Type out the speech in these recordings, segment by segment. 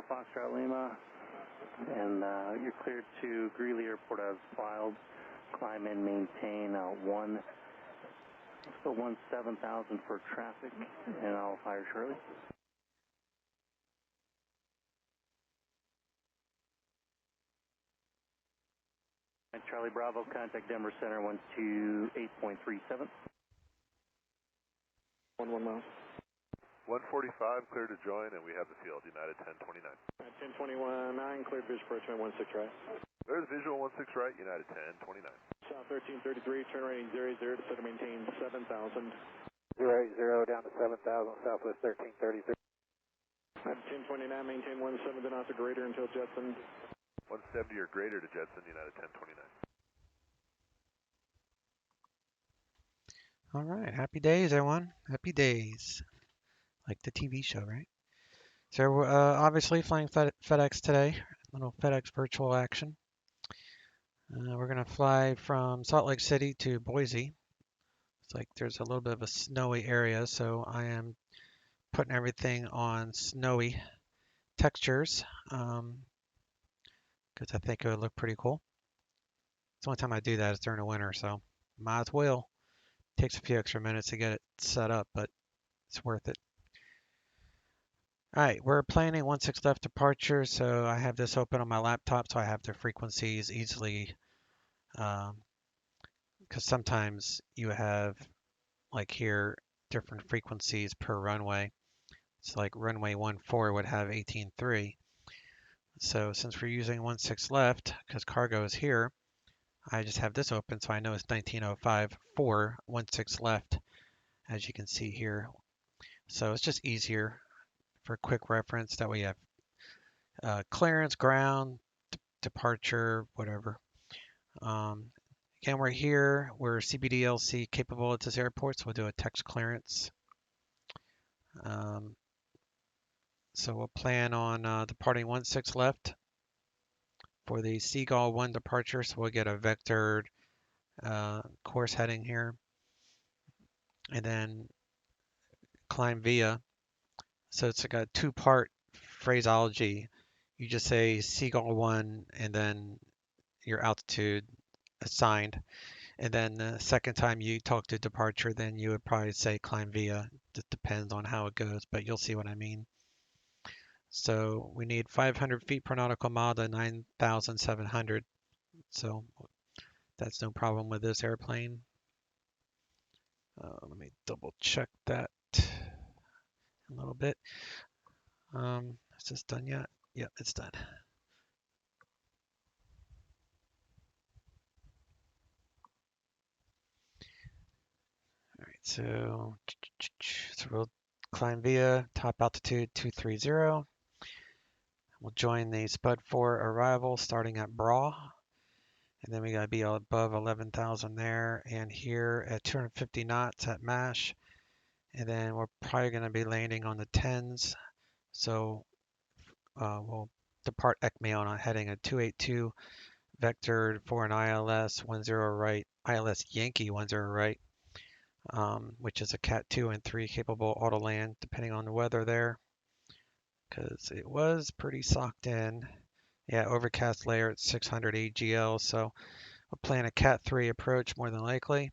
4 Foxtrot Lima, and you're cleared to Greeley Airport as filed. Climb and maintain 17,000 for traffic, and I'll fire shortly. Charlie Bravo, contact Denver Center 128.37. 11 miles. 145, clear to join, and we have the field, United 1029. 1021-9, cleared visual approach 16 right. There's visual 16 right, United 1029. South 1333, turn rating 00, to maintain 7,000. 080 down to 7,000, Southwest 1333. 1029, maintain 17 knots or greater until Jetson. 170 or greater to Jetson, United 1029. All right, happy days, everyone. Happy days. Like the TV show, right? So we're obviously flying FedEx today. Little FedEx virtual action. We're going to fly from Salt Lake City to Boise. It's like there's a little bit of a snowy area, so I am putting everything on snowy textures because I think it would look pretty cool. It's the only time I do that is during the winter, so might as well. Takes a few extra minutes to get it set up, but it's worth it. All right, we're planning 16 left departure, so I have this open on my laptop so I have the frequencies easily, because sometimes you have, like here, different frequencies per runway. It's like runway 14 would have 18.3. So since we're using 16 left, because cargo is here, I just have this open so I know it's 1905 for 16 left, as you can see here. So it's just easier for quick reference. That way you have clearance, ground, departure, whatever. Again, we're here. We're CBDLC capable at this airport, so we'll do a text clearance. So we'll plan on departing 16 left for the Seagull 1 departure. So we'll get a vectored course heading here. And then climb via. So it's like a two-part phraseology. You just say Seagull 1 and then your altitude assigned. And then the second time you talk to departure, then you would probably say climb via. It depends on how it goes, but you'll see what I mean. So we need 500 feet per nautical mile to 9,700. So that's no problem with this airplane. Let me double check that a little bit. Is this done yet? Yep, it's done. All right, so we'll climb via top altitude 230. We'll join the Spud 4 arrival starting at Bra. And then we got to be above 11,000 there and here at 250 knots at MASH. And then we're probably going to be landing on the 10s. So we'll depart ECME on a heading at 282 vectored for an ILS 10 right, ILS Yankee 10 right, which is a Cat 2 and 3 capable auto land depending on the weather there. Because it was pretty socked in. Yeah, overcast layer at 600 AGL, so we'll plan a Cat 3 approach more than likely.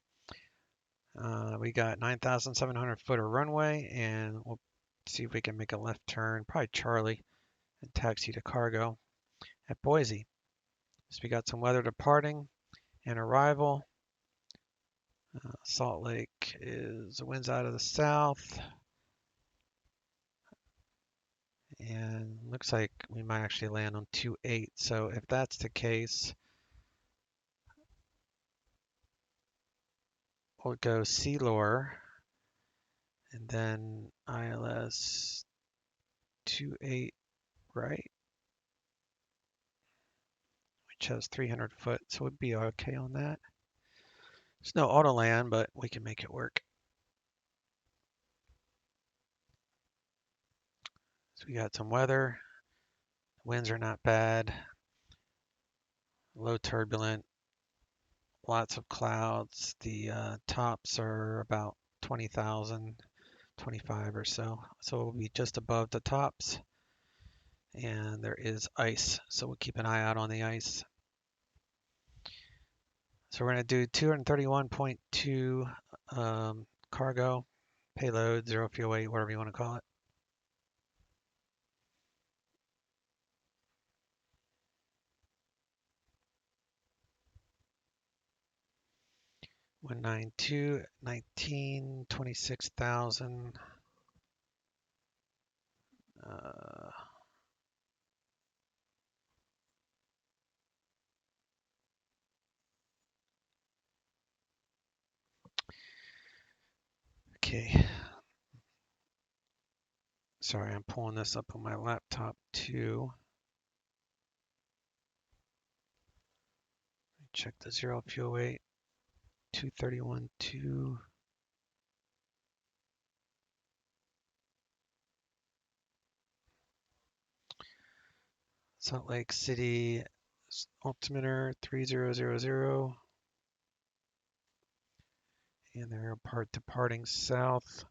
We got 9,700 foot of runway, and we'll see if we can make a left turn, probably Charlie, and taxi to cargo at Boise. So we got some weather departing and arrival. Salt Lake is the winds out of the south. And looks like we might actually land on 2.8. So if that's the case, we'll go Sealore and then ILS 2.8 right, which has 300 foot. So we'd be okay on that. There's no auto land, but we can make it work. So we got some weather. Winds are not bad. Low turbulent. Lots of clouds. The tops are about 20,000, 25 or so. So we'll be just above the tops. and there is ice, so we'll keep an eye out on the ice. So we're going to do 231.2 cargo, payload, 0 fuel weight, whatever you want to call it. $192, 26,000. Okay. Sorry, I'm pulling this up on my laptop too. Check the 0 fuel weight. 231.2. Salt Lake City altimeter 3000. And they're departing south.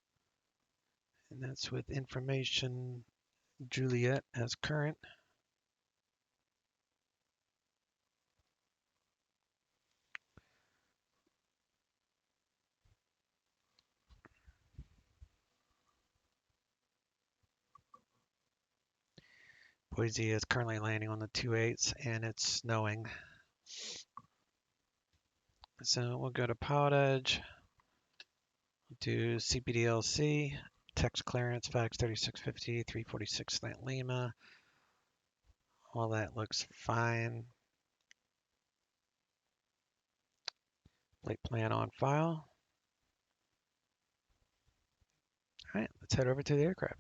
And that's with information Juliet as current. Boise is currently landing on the 28s and it's snowing. So we'll go to pilot edge, do CPDLC, text clearance, FedEx 3650, 346 Slant Lima. All that looks fine. Flight plan on file. All right, let's head over to the aircraft.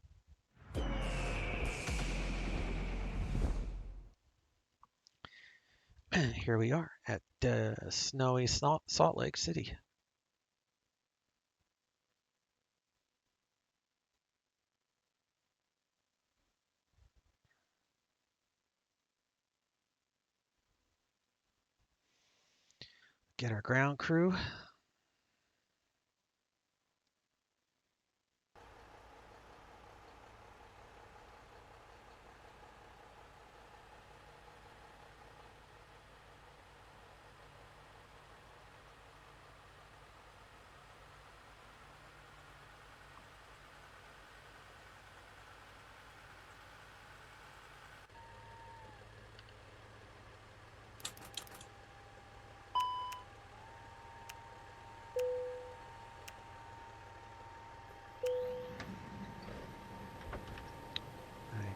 Here we are at snowy Salt Lake City. Get our ground crew.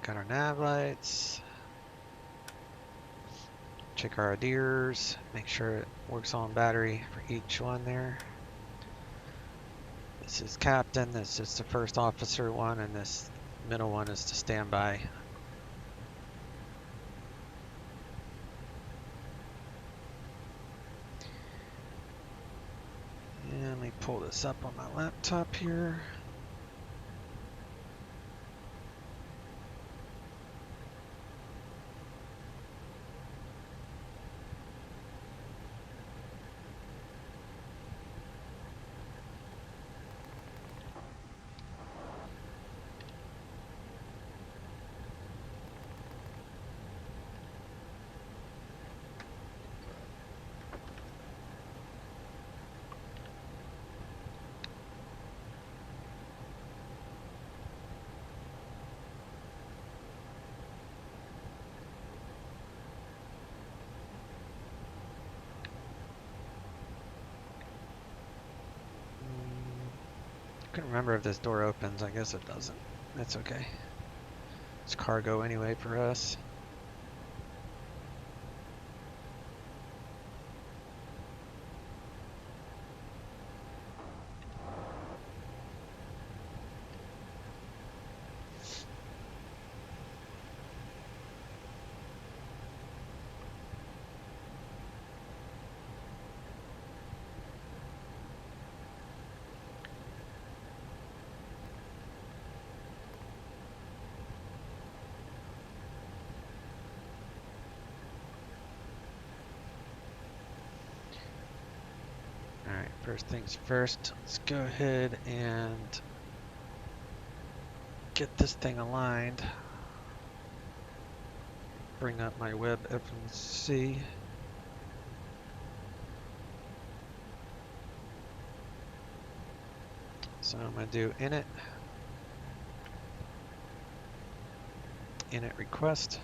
Got our nav lights. Check our ADIRs. Make sure it works on battery for each one there. This is captain. This is the first officer one, and this middle one is to standby. And let me pull this up on my laptop here. Couldn't remember if this door opens. I guess it doesn't. That's okay. It's cargo anyway for us. First things first, let's go ahead and get this thing aligned. bring up my web FMC. So I'm going to do init request.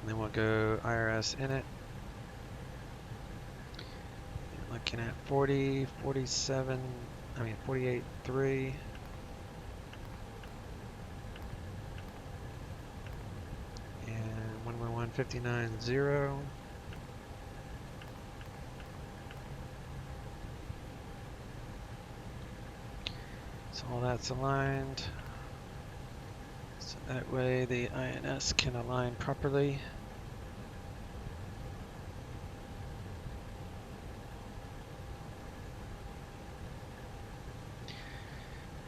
And then we'll go IRS init. Looking at 48.3. And 111.59.0. So all that's aligned. So that way the INS can align properly.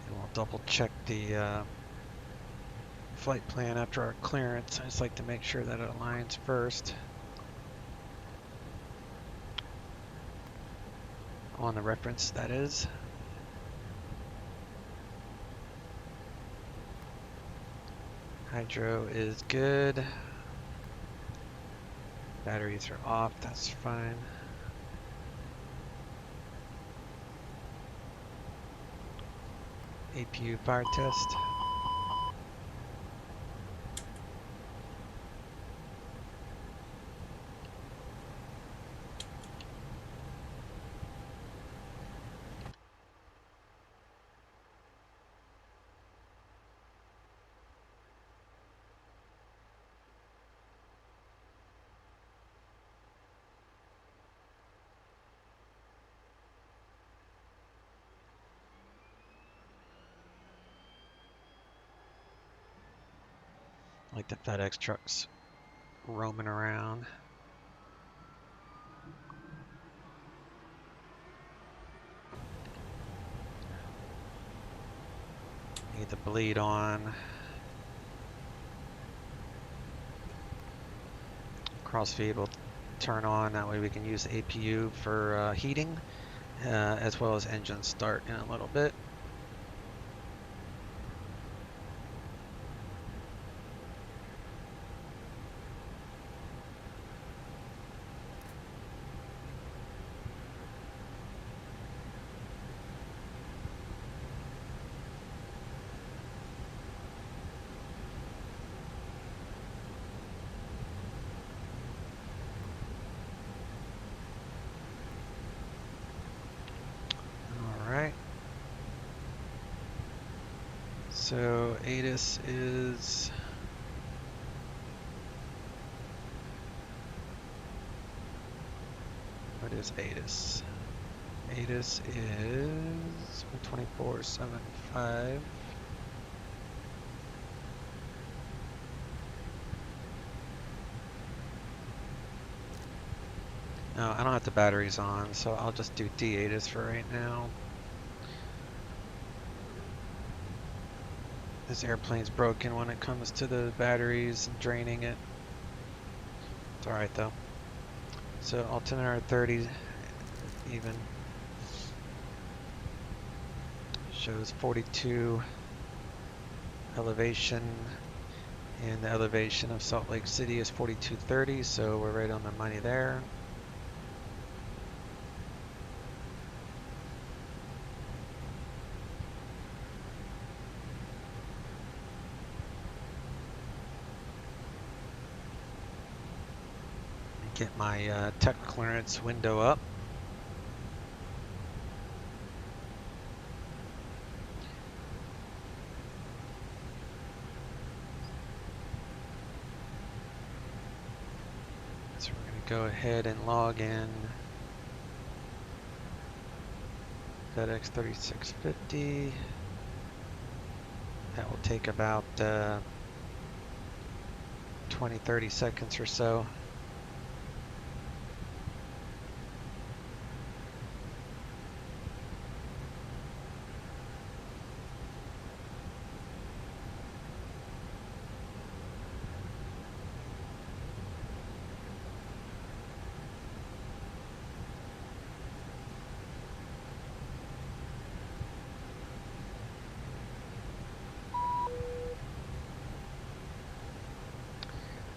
And we'll double check the flight plan after our clearance. I just like to make sure that it aligns first. On the reference, that is. Hydro is good. Batteries are off, that's fine. APU fire test. Like the FedEx trucks roaming around. Need the bleed on. Crossfeed will turn on, that way we can use the APU for heating, as well as engine start in a little bit. So ATIS is what is ATIS? ATIS is 124.75. No, I don't have the batteries on, so I'll just do D-ATIS for right now. This airplane's broken when it comes to the batteries and draining it. It's alright though. So altimeter 30 even. Shows 42 elevation, and the elevation of Salt Lake City is 4230, so we're right on the money there. Get my tech clearance window up. So we're going to go ahead and log in FedEx 3650. That will take about 20-30 seconds or so.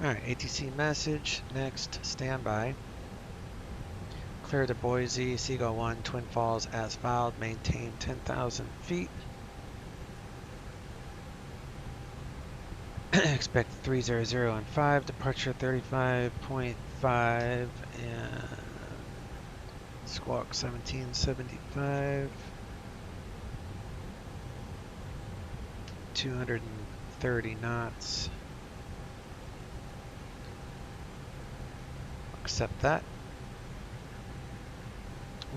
Alright, ATC message. Next, standby. Clear to Boise, Seagull 1, Twin Falls as filed. Maintain 10,000 feet. Expect 300 and 5. Departure 35.5 and squawk 1775. 230 knots. Accept that.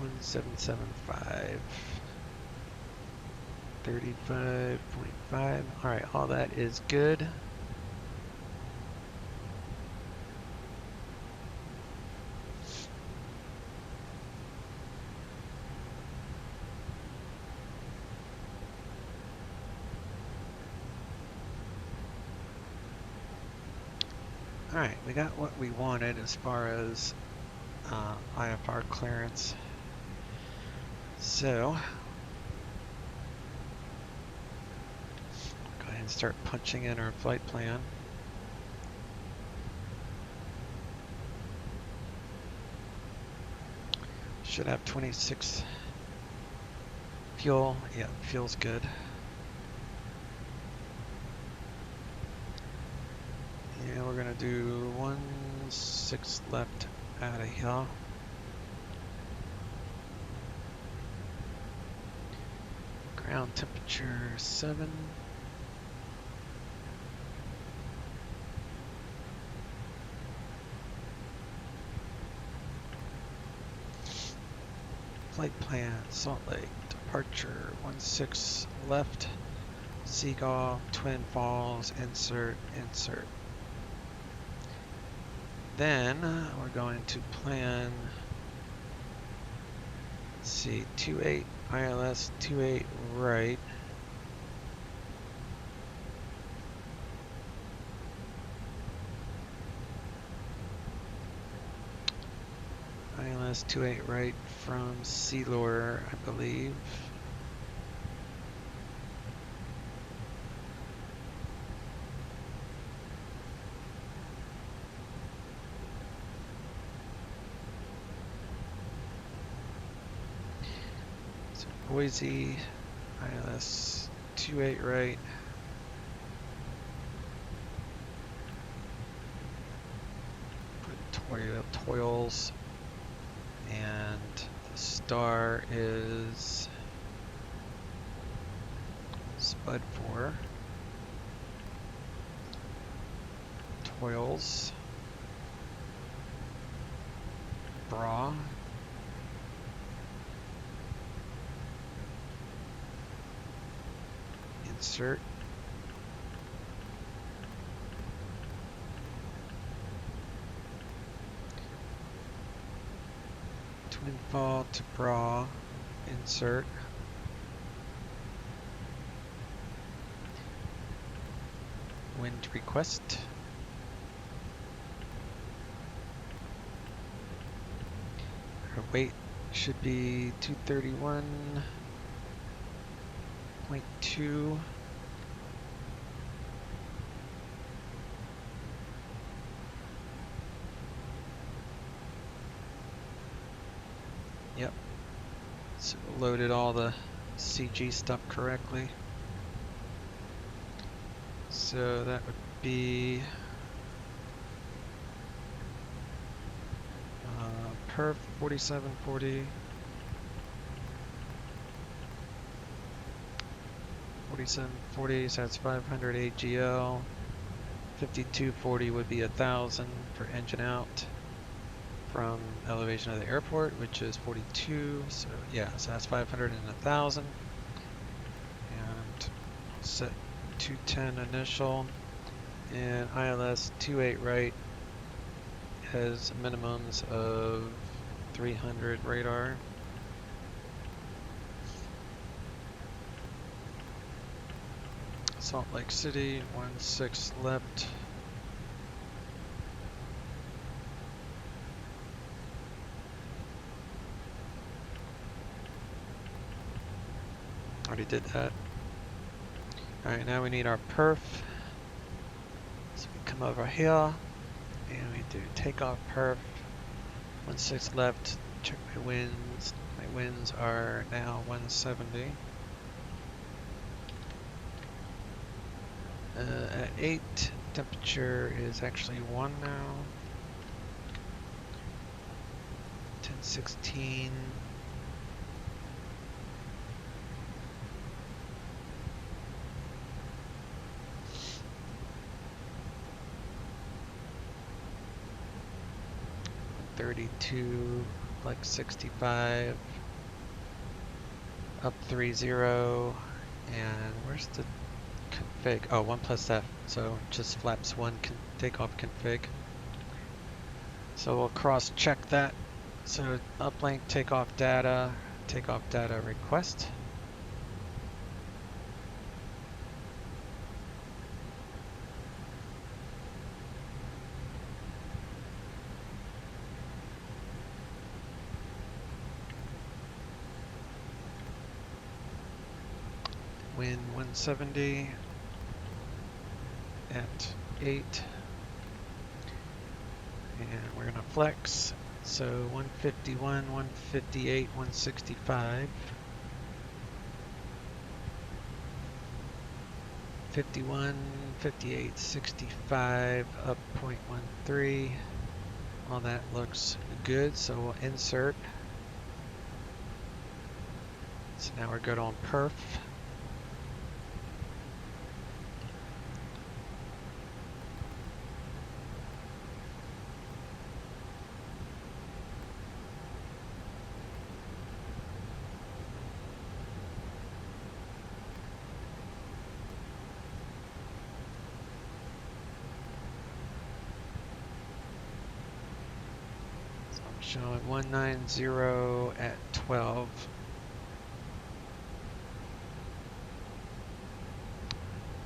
1775. 35.5. Alright, all that is good. Alright, we got what we wanted as far as IFR clearance. So, go ahead and start punching in our flight plan. Should have 26 fuel. Yeah, fuel's good. Yeah, we're gonna do 16 left out of here. Ground temperature 7. Flight plan, Salt Lake, departure 16 left, Seagull, Twin Falls, insert. Then we're going to plan, let's see, 28 ILS, 28 right. ILS 28 right from Sealore, I believe. So Boise, ILS 28 right. Put Toils. And the star is Spud 4. Toils. Bra. Insert. Twin Fall to bra, insert. Wind request. Our weight should be 231.2. Yep. So loaded all the CG stuff correctly. So that would be perf 4740. 4740, so that's 500 AGL. 5240 would be 1,000 for engine out from elevation of the airport, which is 42. So yeah, so that's 500 and 1,000. And set 210 initial. And ILS 28 right has minimums of 300 radar. Salt Lake City, 16 left. Already did that. Alright, now we need our perf. So we come over here. And we do takeoff perf. 16 left. Check my winds. My winds are now 170. At 8, temperature is actually 1 now. 1016. .32, like 65. Up 30. And where's the config? Oh, 1 plus F. So just flaps 1 takeoff config. So we'll cross check that. So uplink takeoff data request. Wind 170 at 8. And we're gonna flex. So 151, 158, 165. 51, 58, 65, up 0.13. All that looks good, so we'll insert. So now we're good on perf. Showing 190 at 12.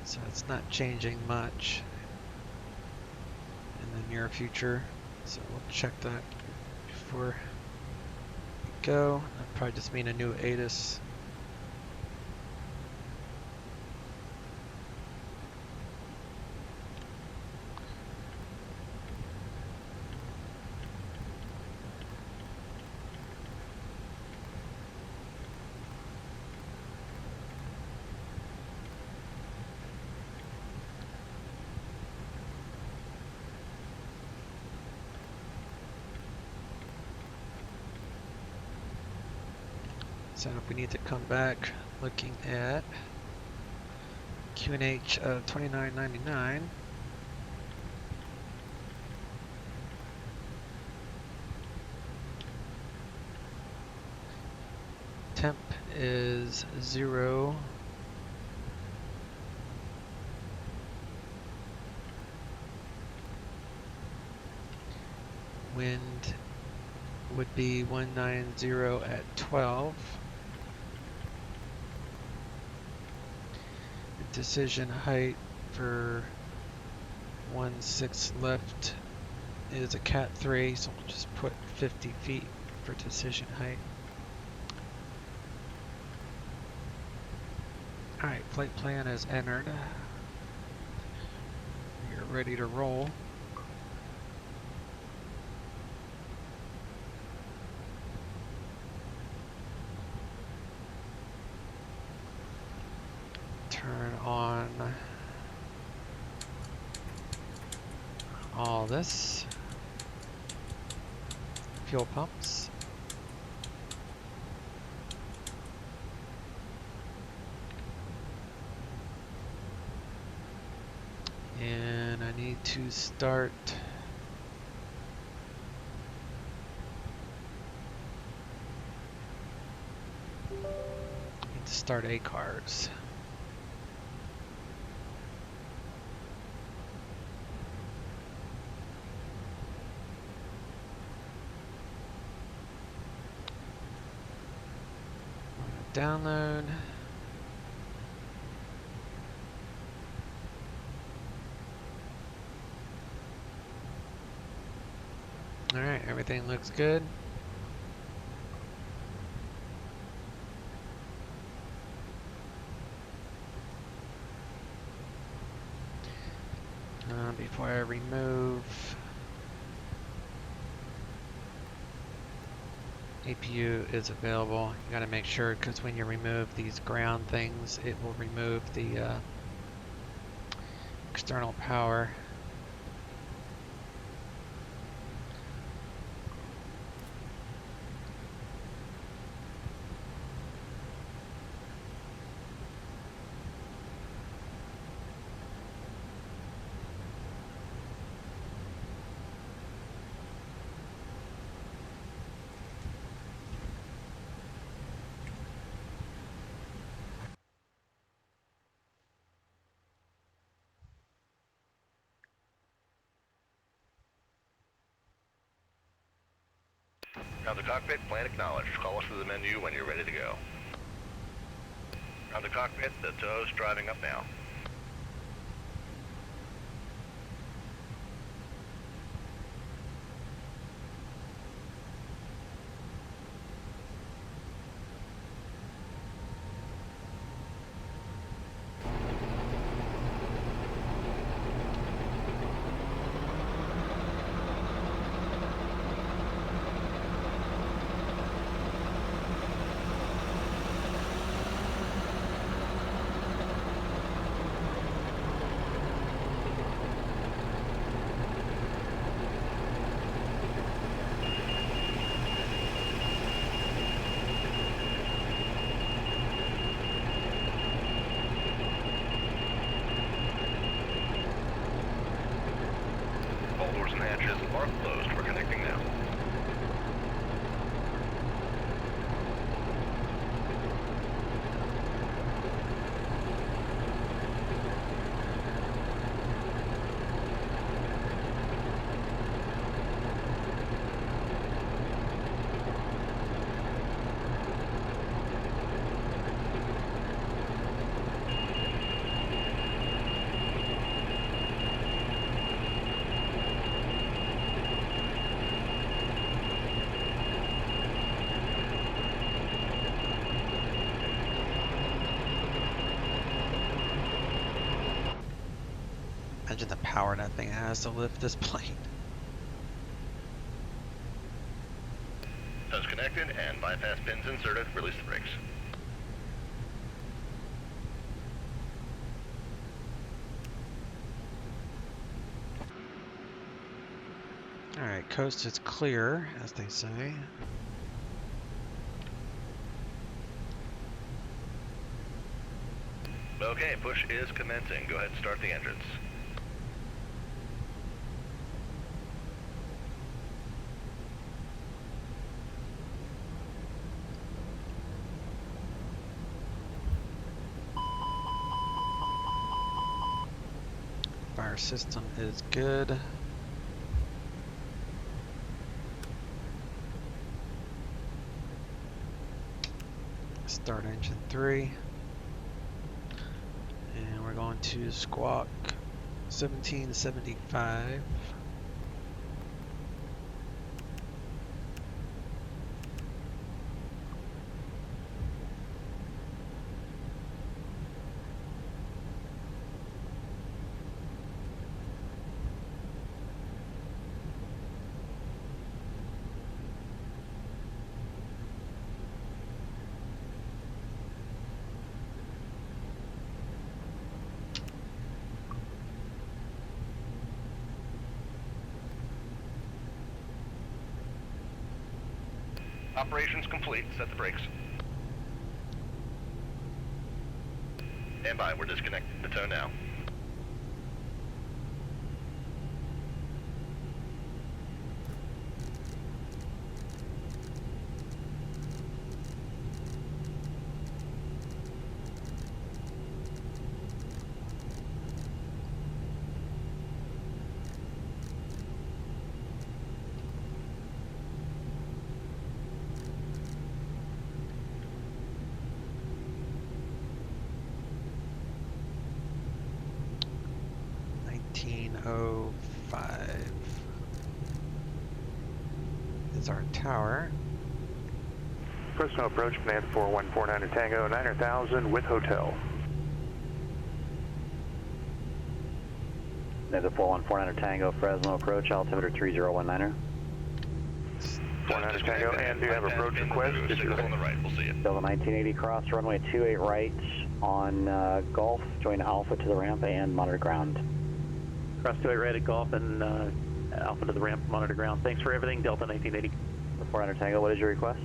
So it's not changing much in the near future. So we'll check that before we go. That'll probably just mean a new ATIS. So if we need to come back, looking at QNH of 29.99. Temp is 0. Wind would be 190 at 12. Decision height for 16 left is a Cat 3, so we'll just put 50 feet for decision height. Alright, flight plan is entered. We're ready to roll. Turn on all this. Fuel pumps. And I need to start ACARS. Download. All right, everything looks good. Before I remove APU is available. You got to make sure, because when you remove these ground things, it will remove the external power. Ground to cockpit, plan acknowledged. Call us to the menu when you're ready to go. Ground to cockpit, the tow's driving up now. All doors and hatches are closed. We're connecting now. Imagine the power that thing has to lift this plane. Tow's connected and bypass pins inserted. Release the brakes. Alright, coast is clear, as they say. Okay, push is commencing. Go ahead and start the engines. Fire system is good. Start engine 3. And we're going to squawk 1775. Operations complete. Set the brakes. Stand by. We're disconnecting the tow now. Is our tower. Fresno approach, command 4149 Tango, 9,000 with hotel. There's a 4149 Tango, Fresno approach, altimeter 3019er. 49er Tango, and do you have approach request? Signal on the right, we'll see you. Delta 1980, cross runway 28 right on Gulf, join Alpha to the ramp and monitor ground. Cross 28 right at Golf and Alpha to the ramp, monitor ground. Thanks for everything, Delta 1980. 49er Tango, what is your request?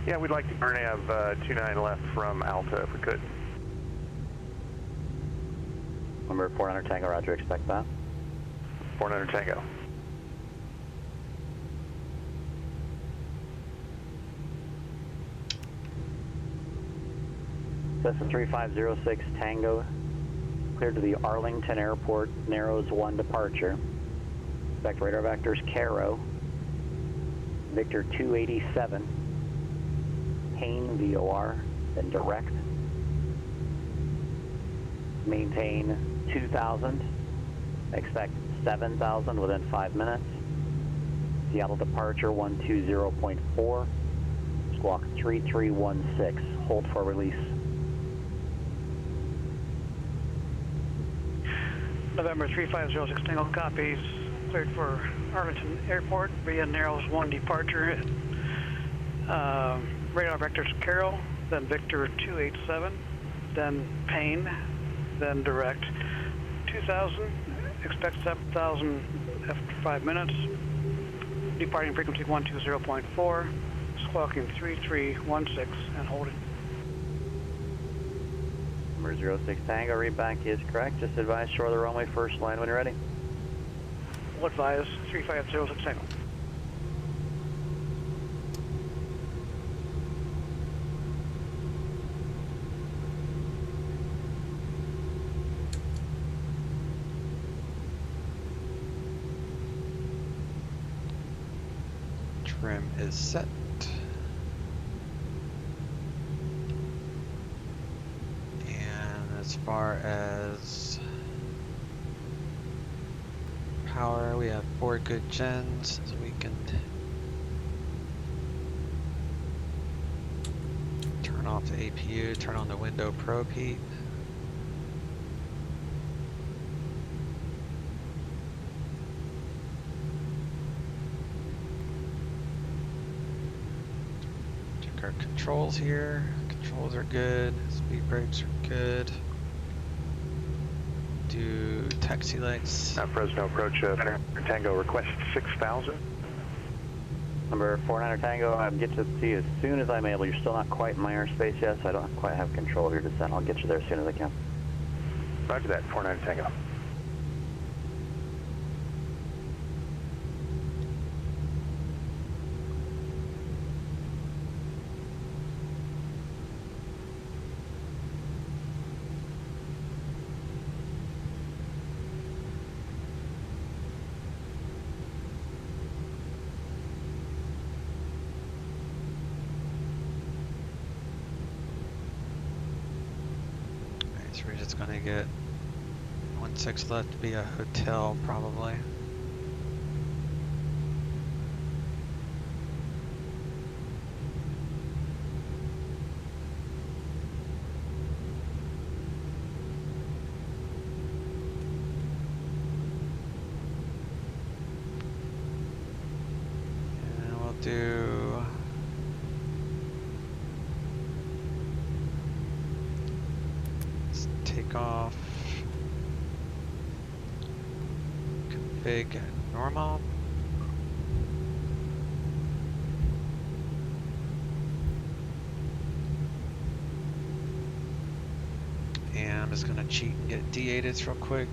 Yeah, we'd like to burn Av 29 left from Alta if we could. Number 49er Tango, roger, expect that. 49er Tango. Cessna 3506 Tango, cleared to the Arlington Airport, narrows 1 departure. Expect radar vectors Caro, Victor 287, Payne VOR, then direct. Maintain 2,000, expect 7,000 within 5 minutes. Seattle departure 120.4, squawk 3316, hold for release. November 3506 Tango copies, cleared for Arlington Airport via narrows 1 departure. Radar vectors Carroll, then Victor 287, then Payne, then direct. 2,000, expect 7,000 after 5 minutes. Departing frequency 120.4, squawking 3316 and holding. Number 06 Tango, readback is correct. Just advise shore of the runway, first line when you're ready. Will advise 3506 Tango. Trim is set. As far as power, we have 4 good gens, so we can turn off the APU, turn on the window probe heat. Check our controls here. Controls are good, speed brakes are good. Do taxi lights. Fresno approach Tango, request 6,000. Number 49er Tango, I'll get to you as soon as I'm able. You're still not quite in my airspace yet, so I don't quite have control of your descent. I'll get you there as soon as I can. Roger that, 49er Tango. So we're just gonna get 16 left to be a hotel probably. And we'll do off, config normal, and I'm just gonna cheat and get D8s real quick.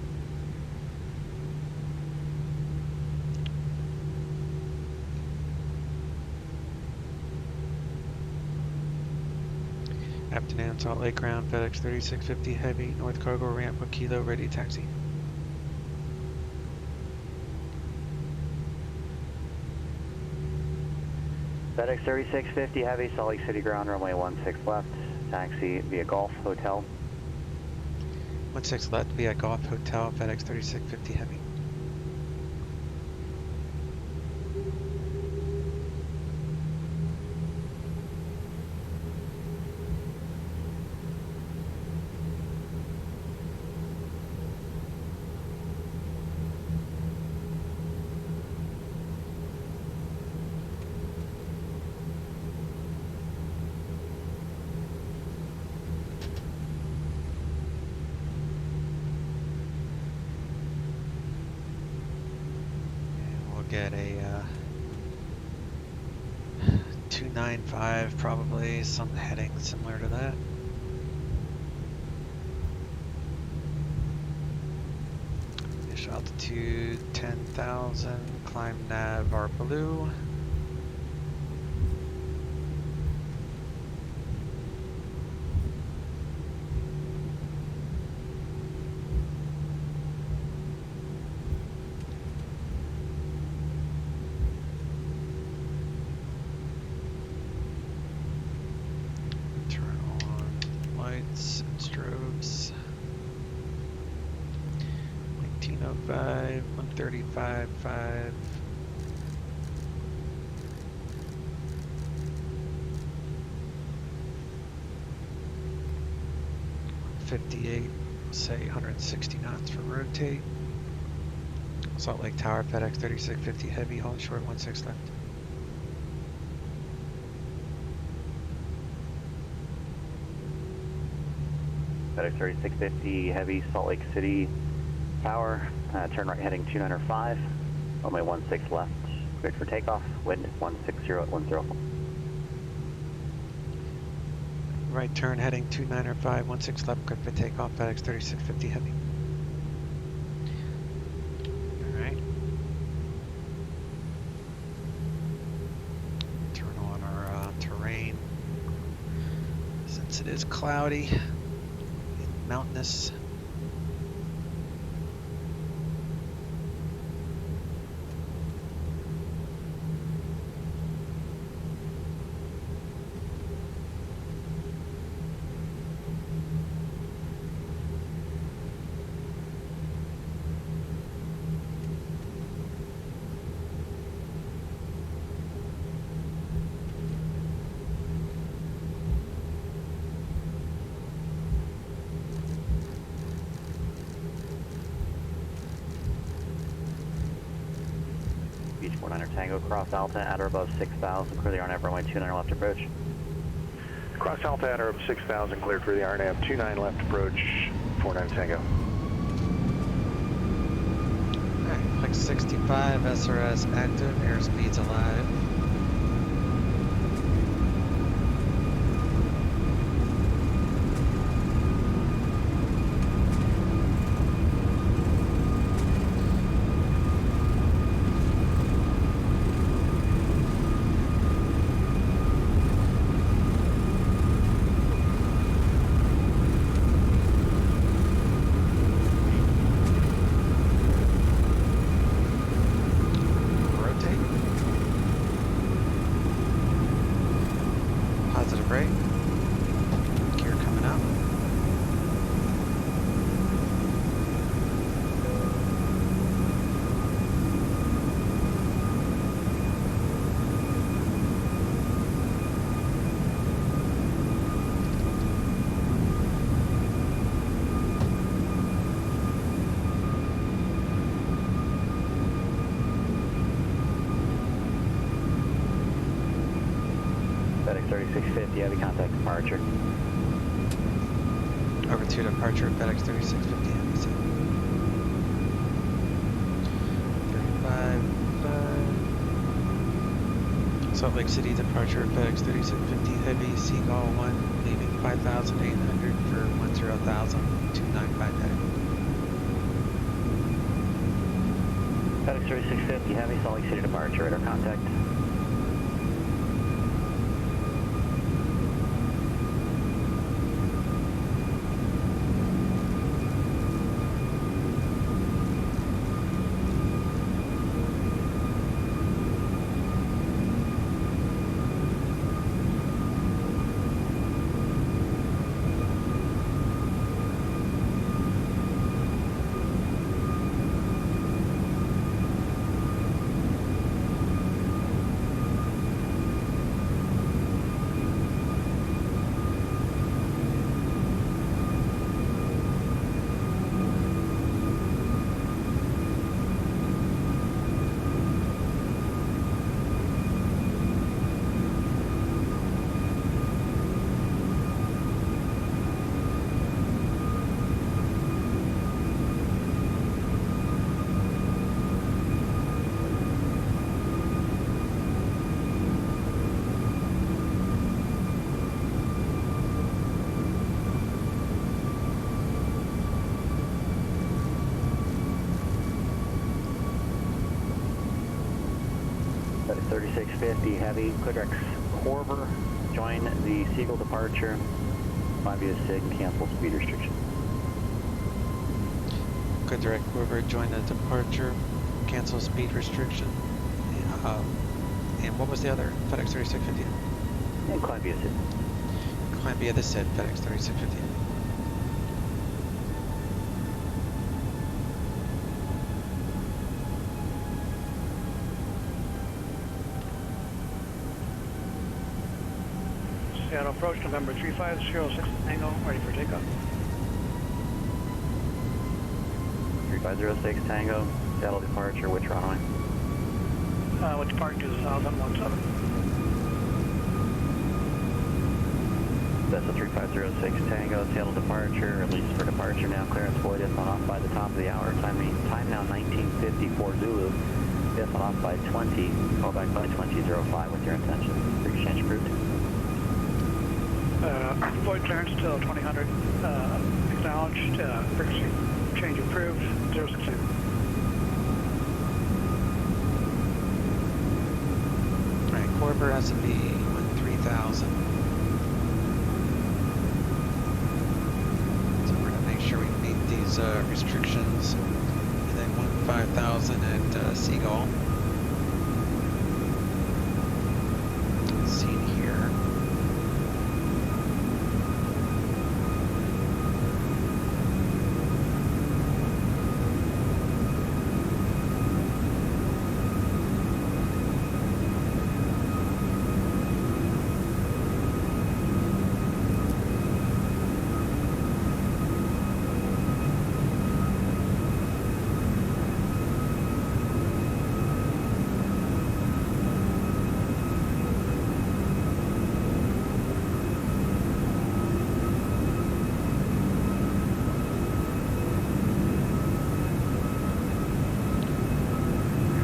Afternoon, Salt Lake ground, FedEx 3650 heavy, North Cargo ramp with Kilo, ready taxi. FedEx 3650 heavy, Salt Lake City ground, runway 16 left, taxi via Golf Hotel. 16 left via Golf Hotel, FedEx 3650 heavy. get a 295 probably, some heading similar to that. Initial altitude 10,000, climb nav our blue. Lights and strobes. 1905, 135.5. .58, say 160 knots for rotate. Salt Lake Tower, FedEx 3650 heavy, hold short 16 left. FedEx 3650 heavy, Salt Lake City Tower, turn right heading 295, runway 16 left, cleared for takeoff, wind 160 at 10. Right turn heading 295, 16 left, cleared for takeoff, FedEx 3650 heavy. Alright. Turn on our terrain. Since it is cloudy and mountainous. Beach 49er Tango, cross Alta at or above 6,000, clear the RNAV runway 29 left approach. Cross Alta at or above 6,000, cleared for the RNAV 29 left approach, 49 Tango. Alright, flight 65, SRS active, airspeed's alive. Positive rate. Gear coming up. FedEx 3650, heavy contact departure. Over to departure, FedEx 3650 heavy, so 35, Salt Lake City departure, FedEx 3650 heavy, Seagull 1, leaving 5,800 for 10,000, 295 heading. FedEx 3650 heavy, Salt Lake City departure, radar contact. 3650 Heavy, Quick Corver, join the Seagull departure, 5 via SIG, cancel speed restriction. Good direct Corver, join the departure, cancel speed restriction. And what was the other? FedEx 3650? And climb via SIG. Climb via the SID, FedEx 3650. Seattle approach, November 3506 Tango, ready for takeoff. 3506 Tango, Seattle departure, which runway? We'll depart to the south on 17. That's a 3506 Tango, Seattle departure, release for departure now, clearance void, if on off by the top of the hour, time now 1954 Zulu, if on off by 20, call back by 20:05 with your intention, exchange approved. Void clearance till 2000, acknowledged, frequency change approved, 068. Alright, Corver has to be 3000. So we're going to make sure we meet these restrictions. And then 5000 at Seagull. Seen here.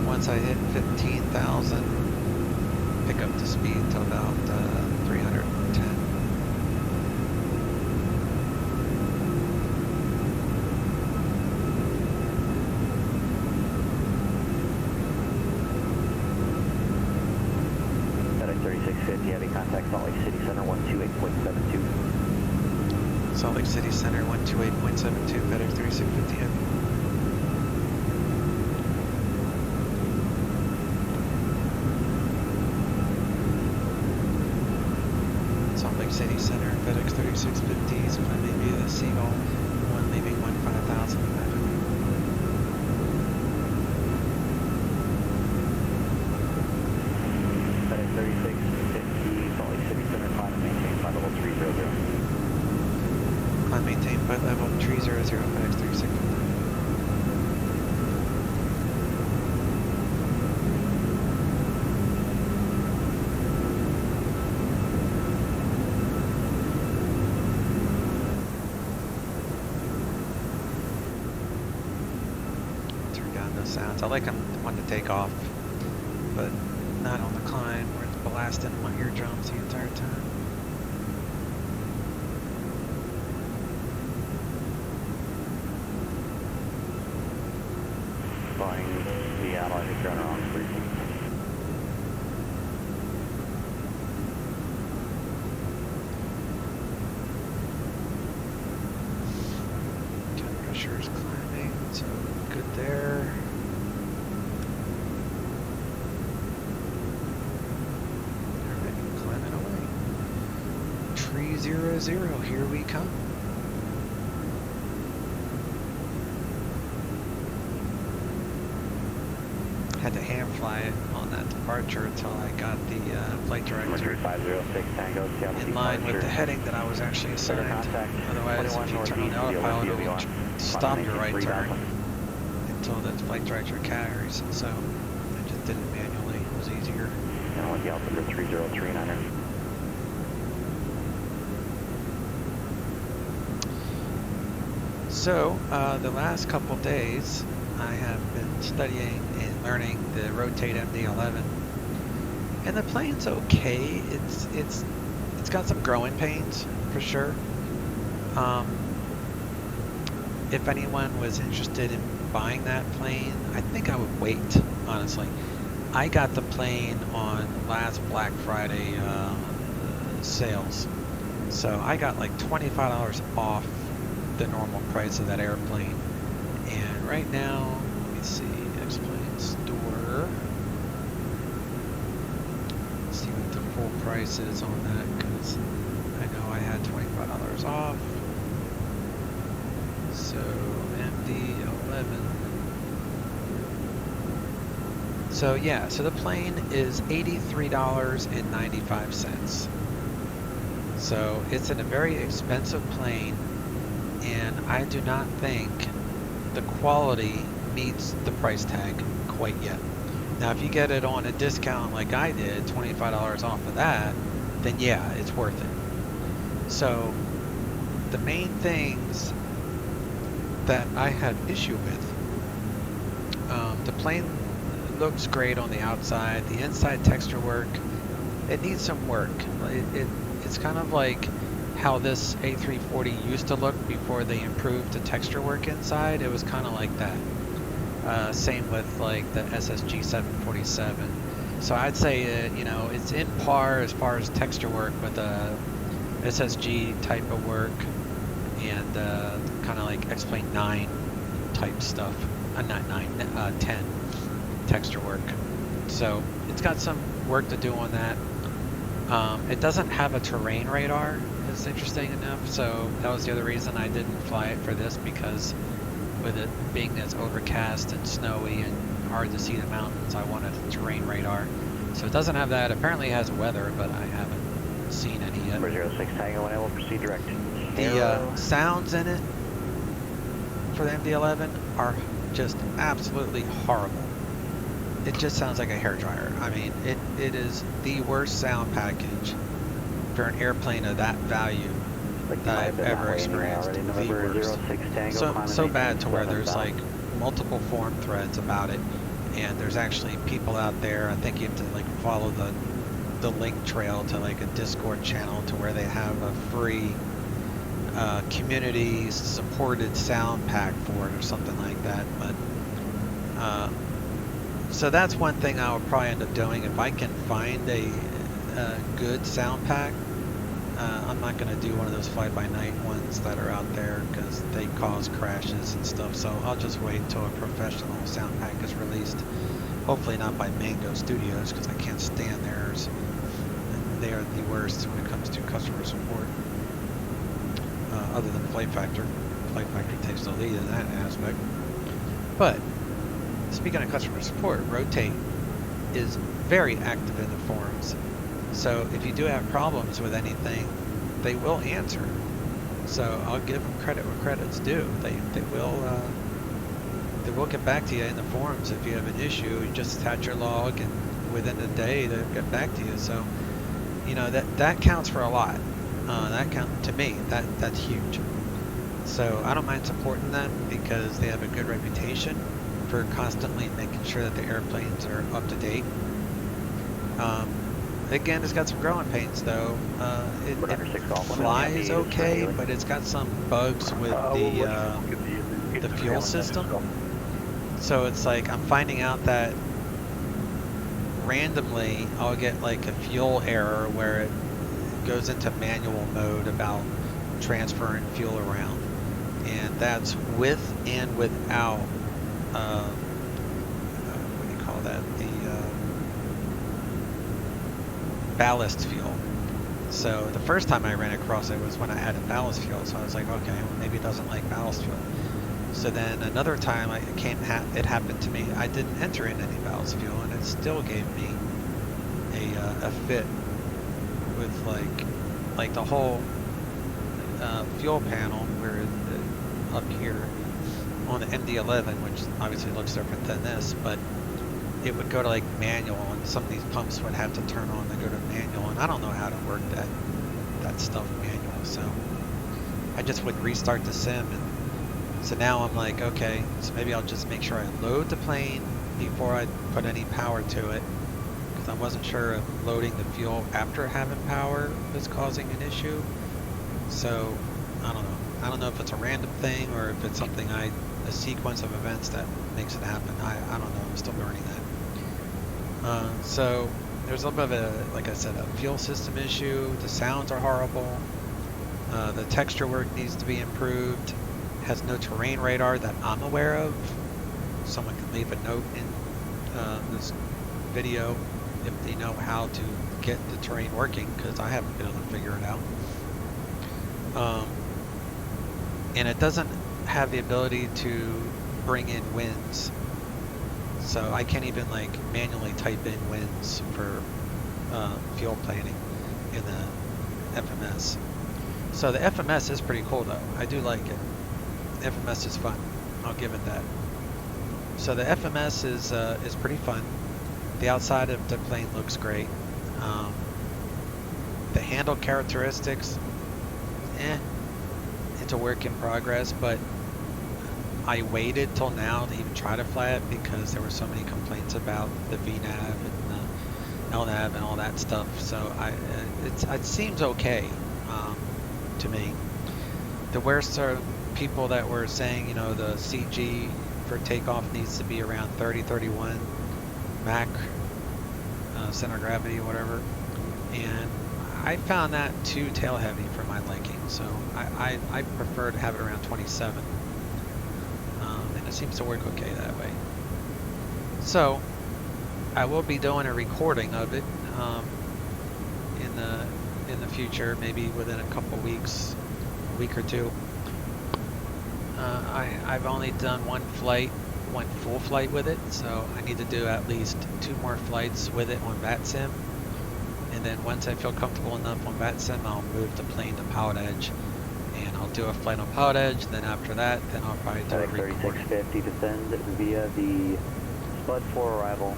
Once I hit 15,000, pick up the speed to about 310. FedEx 3650, heavy contact Salt Lake City Center, 128.72. Salt Lake City Center, 128.72, FedEx 3650 heavy. Salt Lake City Center, FedEx 3650, so climbing via the Seagull, leaving 5000. FedEx 3650, Salt Lake City Center, climb and maintain flight level 300. Climb maintain flight level 300, FedEx 3650. Sounds. I like them when to take off, but not on the climb where it's blasting my eardrums the entire time. Flying Seattle, I think you're on the wrong frequency. Gun pressure is climbing, so good there. Climbing away. 300, here we come. Had to hand fly it on that departure until I got the flight director 506 Tango, Seattle in line with the heading that I was actually assigned. Otherwise, if you turn on the autopilot, it will stop your right turn until the flight director carries. So I just did it manually. It was easier. And with the altimeter 3039er. So the last couple days, I have been studying and learning the Rotate MD-11, and the plane's okay. It's got some growing pains for sure. If anyone was interested in buying that plane, I think I would wait, honestly. I got the plane on last Black Friday sales. So I got like $25 off the normal price of that airplane. And right now, let me see, X-Plane Store. Let's see what the full price is on that, because I know I had $25 off. So MD11. So yeah, so the plane is $83.95. So it's in a very expensive plane, and I do not think the quality meets the price tag quite yet. Now, if you get it on a discount like I did, $25 off of that, then yeah, it's worth it. So the main things that I had issue with, the plane looks great on the outside. The inside texture work, it needs some work. It's kind of like how this A340 used to look before they improved the texture work inside. It was kind of like that. Same with like the SSG 747. So I'd say you know, it's in par as far as texture work with a SSG type of work and kind of like X-Plane 9 type stuff. Not 9, 10 texture work. So it's got some work to do on that. It doesn't have a terrain radar, is interesting enough, so that was the other reason I didn't fly it for this, because with it being as overcast and snowy and hard to see the mountains, I wanted a terrain radar. So it doesn't have that. Apparently it has weather, but I haven't seen any yet. 06 Tango 1, I will proceed direct. The sounds in it for the MD-11 are just absolutely horrible. It just sounds like a hairdryer. I mean, it is the worst sound package for an airplane of that value that I've ever experienced. The worst. So bad to where there's like multiple forum threads about it, and there's actually people out there. I think you have to like follow the link trail to like a Discord channel to where they have a free community supported sound pack for it or something like that. But so that's one thing I would probably end up doing if I can find a good sound pack. I'm not going to do one of those fly-by-night ones that are out there because they cause crashes and stuff. So I'll just wait until a professional sound pack is released. Hopefully not by Mango Studios, because I can't stand theirs. They are the worst when it comes to customer support. Other than Flight Factor. Flight Factor takes the lead in that aspect. But speaking of customer support, Rotate is very active in the forums. So if you do have problems with anything, they will answer. So I'll give them credit where credit's due. They will get back to you in the forums if you have an issue. You just attach your log, and within a day they'll get back to you. So you know that counts for a lot. To me, that's huge. So I don't mind supporting them because they have a good reputation for constantly making sure that the airplanes are up to date. Again, it's got some growing pains though. It flies okay, but it's got some bugs with the fuel system. So it's like I'm finding out that randomly I'll get like a fuel error where it goes into manual mode about transferring fuel around, and that's with and without what do you call that, the ballast fuel. So the first time I ran across it was when I added ballast fuel, so I was like, okay, well, maybe it doesn't like ballast fuel. So then another time it happened to me, I didn't enter in any ballast fuel, and it still gave me a fit with like the whole fuel panel where up here on the MD-11, which obviously looks different than this, but it would go to like manual, and some of these pumps would have to turn on to go to manual, and I don't know how to work that stuff manual, so I just would restart the sim. And so now I'm like, okay, so maybe I'll just make sure I load the plane before I put any power to it, because I wasn't sure if loading the fuel after having power was causing an issue. So I don't know. I don't know if it's a random thing or if it's something a sequence of events that makes it happen. I don't know. I'm still learning that. So there's a little bit of like I said, a fuel system issue. The sounds are horrible. The texture work needs to be improved. Has no terrain radar that I'm aware of. Someone can leave a note in this video if they know how to get the terrain working, because I haven't been able to figure it out. And it doesn't have the ability to bring in winds. So I can't even like manually type in winds for fuel planning in the FMS. So the FMS is pretty cool though. I do like it. The FMS is fun. I'll give it that. So the FMS is pretty fun. The outside of the plane looks great. The handle characteristics, it's a work in progress, but I waited till now to even try to fly it because there were so many complaints about the VNAV and the LNAV and all that stuff. So it seems okay to me. The worst are people that were saying, you know, the CG for takeoff needs to be around 30, 31 Mach center of gravity or whatever, and I found that too tail heavy for my liking, so I prefer to have it around 27, and it seems to work okay that way. So I will be doing a recording of it in the future, maybe within a couple weeks, a week or two. I've only done one full flight with it, so I need to do at least 2 more flights with it on VATSIM, and then once I feel comfortable enough on VATSIM, I'll move the plane to Pilot Edge, and I'll do a flight on Pilot Edge. Then after that, then I'll probably do a recording. 3650 descend via the Spud 4 arrival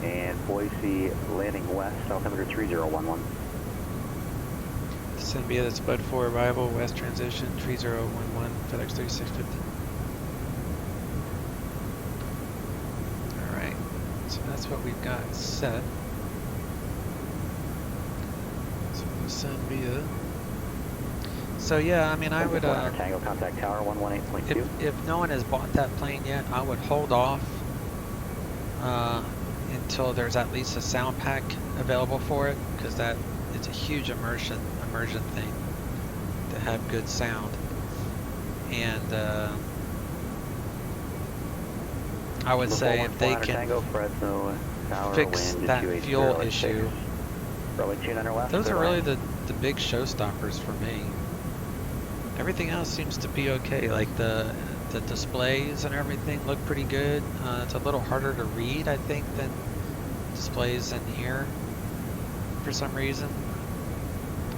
and Boise landing west, altimeter 3011. Descend via the Spud 4 arrival, west transition 3011, FedEx 3650. Alright, so that's what we've got set. So descend via. So yeah, I mean, I would Tango contact tower 118.2. If no one has bought that plane yet, I would hold off until there's at least a sound pack available for it, because that it's a huge immersion thing to have good sound. And I would say if they can fix that fuel issue, those are really the big showstoppers for me. Everything else seems to be okay. Like the displays and everything look pretty good. It's a little harder to read, I think, than displays in here for some reason.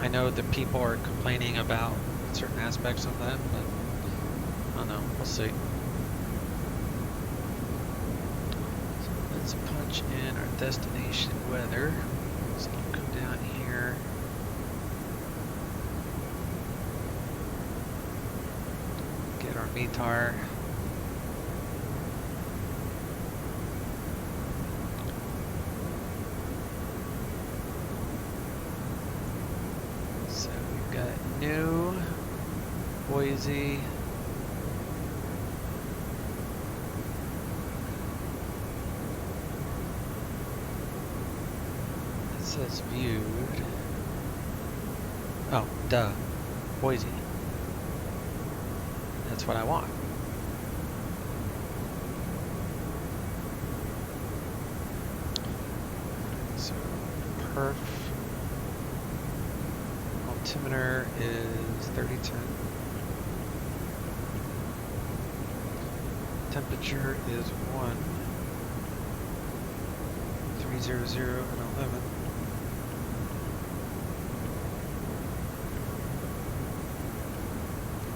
I know that people are complaining about certain aspects of that, but I don't know. We'll see. So let's punch in our destination weather. So I'll come down here. Get our METAR. So we've got new Boise. It says viewed. Oh, duh. Boise. That's what I want. So perf altimeter is 3010. Temperature is 300 and 11.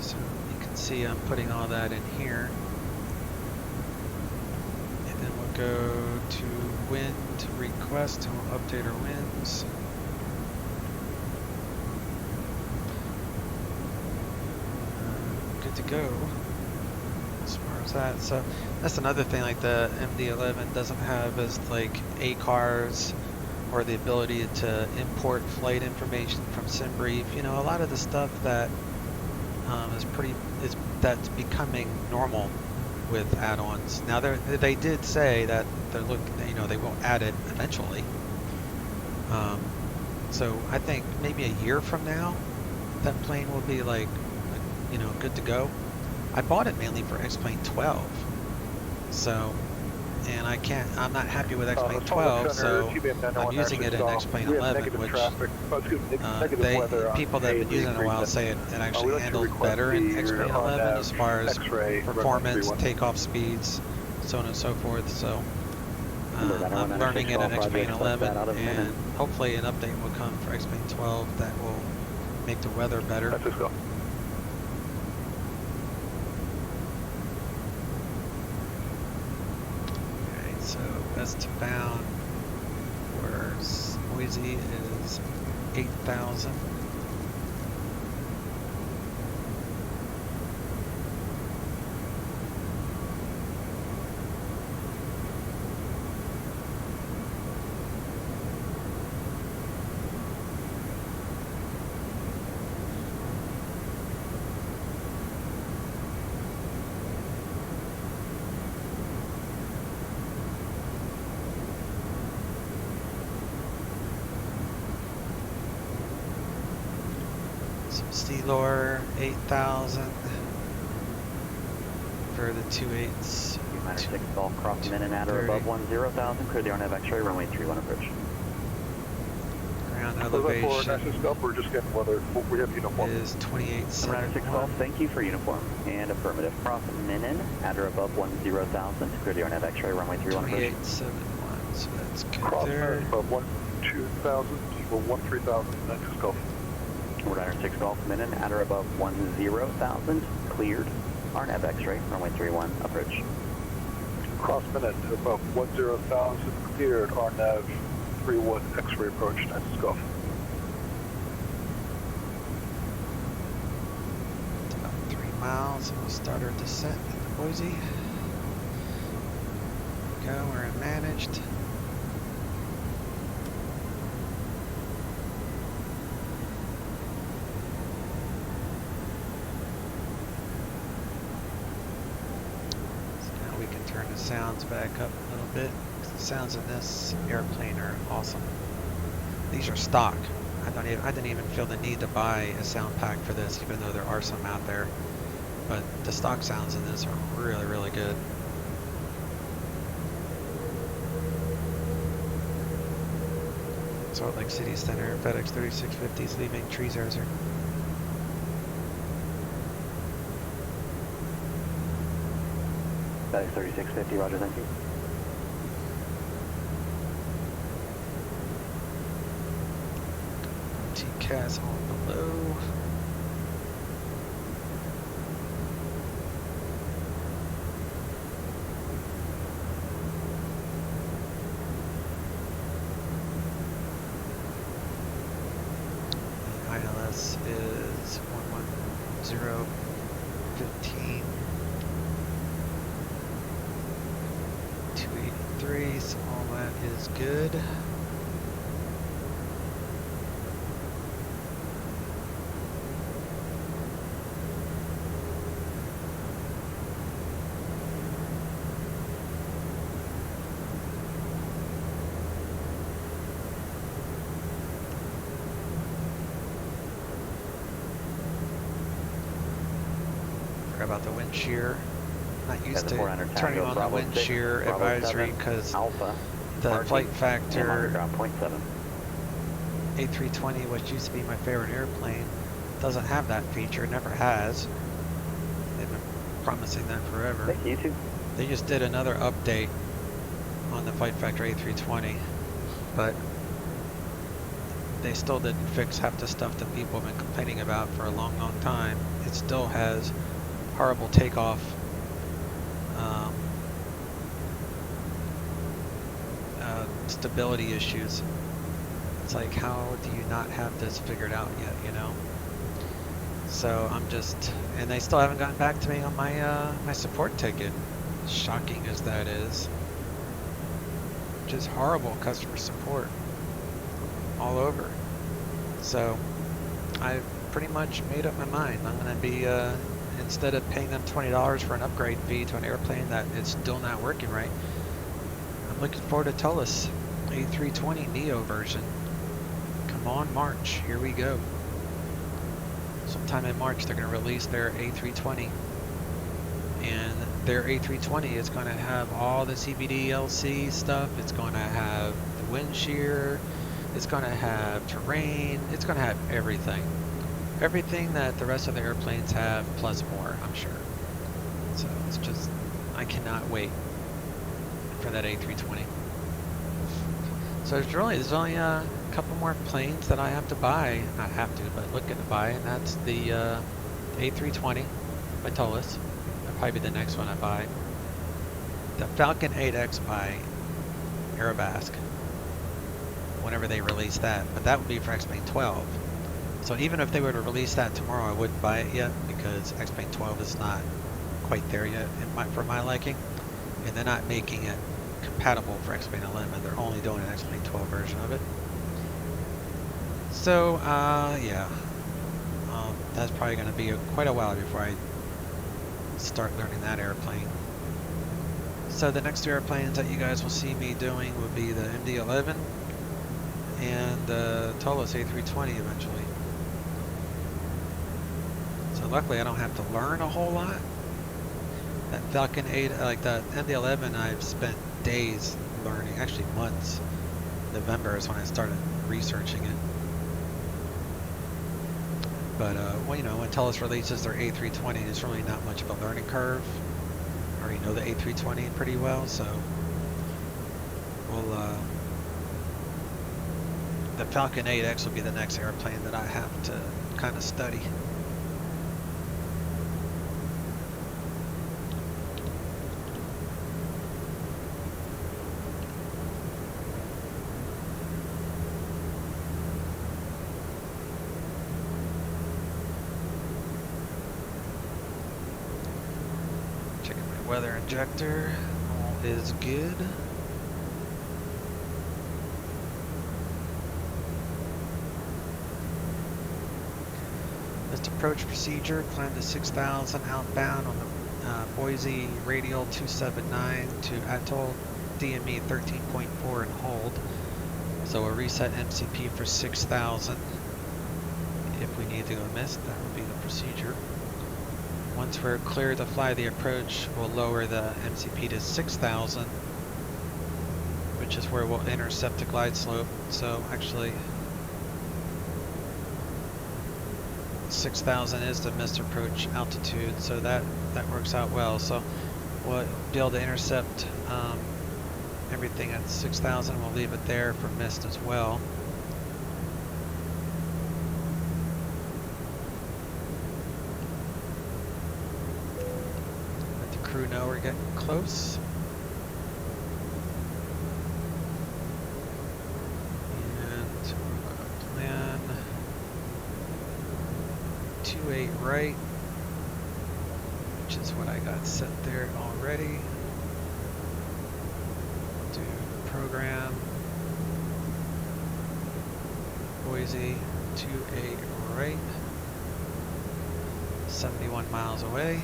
So you can see I'm putting all that in here. And then we'll go to wind request and we'll update our winds. Good to go as far as that. So that's another thing, like the MD-11 doesn't have as like ACARS or the ability to import flight information from SimBrief. You know, a lot of the stuff that that's becoming normal with add-ons. Now they did say that they're they will add it eventually. So I think maybe a year from now, that plane will be like, good to go. I bought it mainly for XP11, so, and I'm not happy with XP12, so I'm using it in XP11, which people that have been using it a while say it actually handles better in XP11 as far as performance, takeoff speeds, so on and so forth. So I'm learning it in XP11, and hopefully an update will come for XP12 that will make the weather better. So westbound for Boise is 8,000. Steelor 8,000 for the 2.8s. Minor 6 Golf, cross min and adder above 10,000, clear the RNAV X-ray, runway 31 approach. Ground elevation we're just getting weather. We have uniform. is 28.71. Minor 6 Golf, thank you for uniform. And affirmative. Cross min and adder above 10,000, clear the RNAV X-ray, runway 31 approach. 28.71, so that's good Cross there. above 12,000, equal 13,000, 96 Golf. Rhode Island 6 Golf, Minute, adder above 10,000, cleared. RNAV X-ray, runway 31, approach. Cross minute above 10,000, cleared. RNAV 31, X-ray approach, 96 Golf. It's about 3 miles, and we'll start our descent into Boise. Go, we're in managed. Turn the sounds back up a little bit. The sounds in this airplane are awesome. These are stock. I didn't even feel the need to buy a sound pack for this, even though there are some out there. But the stock sounds in this are really, really good. Salt Lake City Center, FedEx 3650 is leaving 300. FedEx 3650, roger, thank you. TCAS on below. ILS is 11015. 283, so all that is good. Forgot about the wind shear. Not used to turning on the wind shear advisory because the flight factor A320, which used to be my favorite airplane, doesn't have that feature, never has. They've been promising that forever. Thank you too. They just did another update on the flight factor A320, but they still didn't fix half the stuff that people have been complaining about for a long, long time. It still has horrible takeoff. Stability issues. It's like, how do you not have this figured out yet, you know? So I'm just, and they still haven't gotten back to me on my my support ticket. Shocking as that is. Just horrible customer support all over. So I've pretty much made up my mind. I'm going to be instead of paying them $20 for an upgrade fee to an airplane that is still not working right. I'm looking forward to Toliss A320 Neo version. Come on, March, here we go. Sometime in March they're going to release their A320, and their A320 is going to have all the CBD-LC stuff. It's going to have the wind shear, it's going to have terrain, it's going to have everything. Everything that the rest of the airplanes have, plus more, I'm sure. So it's just, I cannot wait for that A320. So there's only a couple more planes that I have to buy. Not have to, but looking to buy, and that's the A320 by Toliss. That'll probably be the next one I buy. The Falcon 8X by Aerobasque, whenever they release that. But that would be for X-Plane 12. So even if they were to release that tomorrow, I wouldn't buy it yet, because X-Plane 12 is not quite there yet for my liking, and they're not making it compatible for X-Plane 11. They're only doing an X-Plane 12 version of it. So yeah, that's probably going to be quite a while before I start learning that airplane. So the next two airplanes that you guys will see me doing will be the MD-11 and the Toliss A320 eventually. So luckily I don't have to learn a whole lot. That Falcon 8, like the MD-11, I've spent days learning, actually months. November is when I started researching it. But well, you know, when Toliss releases their A320, it's really not much of a learning curve. I already know the A320 pretty well, so we'll the Falcon 8X will be the next airplane that I have to kind of study. Checking my weather injector, all is good. Approach procedure, climb to 6,000 outbound on the Boise radial 279 to atoll DME 13.4 and hold. So we'll reset MCP for 6,000. If we need to go missed, that will be the procedure. Once we're clear to fly the approach, we'll lower the MCP to 6,000, which is where we'll intercept the glide slope. So actually, 6,000 is the missed approach altitude, so that works out well. So we'll be able to intercept everything at 6,000. We'll leave it there for missed as well. Let the crew know we're getting close. And we're going to plan 28 right, which is what I got set there already. Do program Boise 28 right, 71 miles away.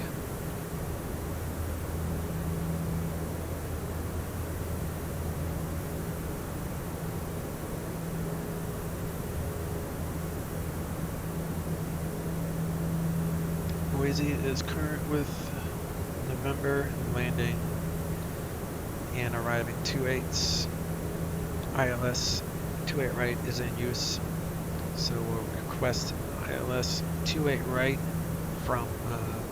Boise is current with November landing and arriving 28s. ILS 28 right is in use, so we'll request ILS 28 right from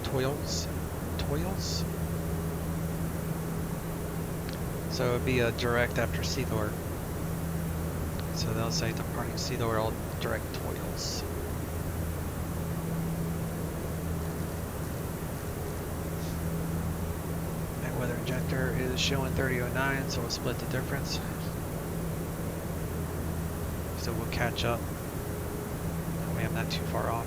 Toliss. So it would be a direct after Seathor. So they'll say departing Seathor, I'll direct Toliss. Weather injector is showing 3009, so we'll split the difference. So we'll catch up. That way I'm not too far off.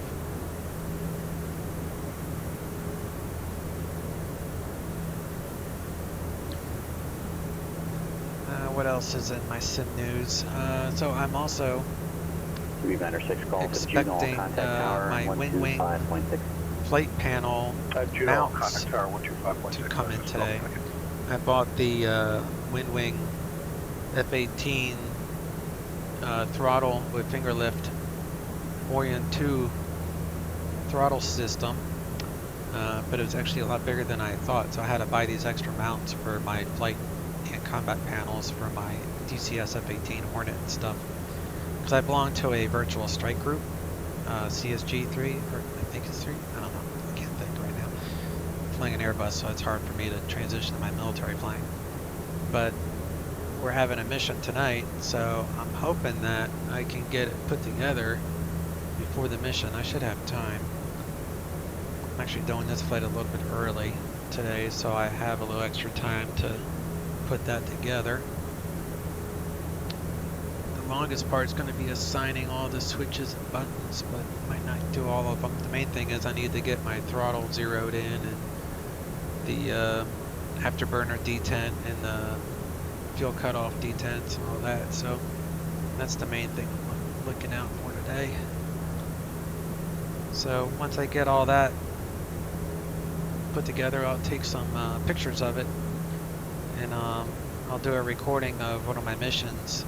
What else is in my sim news? So I'm also Vendor 6 call to Juneau, contact tower my wing 125.6. flight panel mounts contact tower 125.6 to come in today. I bought the Wing F-18 throttle with finger lift Orion 2 throttle system, but it was actually a lot bigger than I thought, so I had to buy these extra mounts for my flight and combat panels for my DCS F-18 Hornet and stuff, because I belong to a virtual strike group, CSG 3, or I think it's 3, I don't know, I can't think right now. I'm flying an Airbus, so it's hard for me to transition to my military flying, but we're having a mission tonight, so I'm hoping that I can get it put together before the mission. I should have time. I'm actually doing this flight a little bit early today, so I have a little extra time to put that together. The longest part is going to be assigning all the switches and buttons, but I might not do all of them. The main thing is I need to get my throttle zeroed in, and the afterburner detent, and the fuel cutoff detents and all that, so that's the main thing I'm looking out for today. So once I get all that put together, I'll take some pictures of it, and I'll do a recording of one of my missions,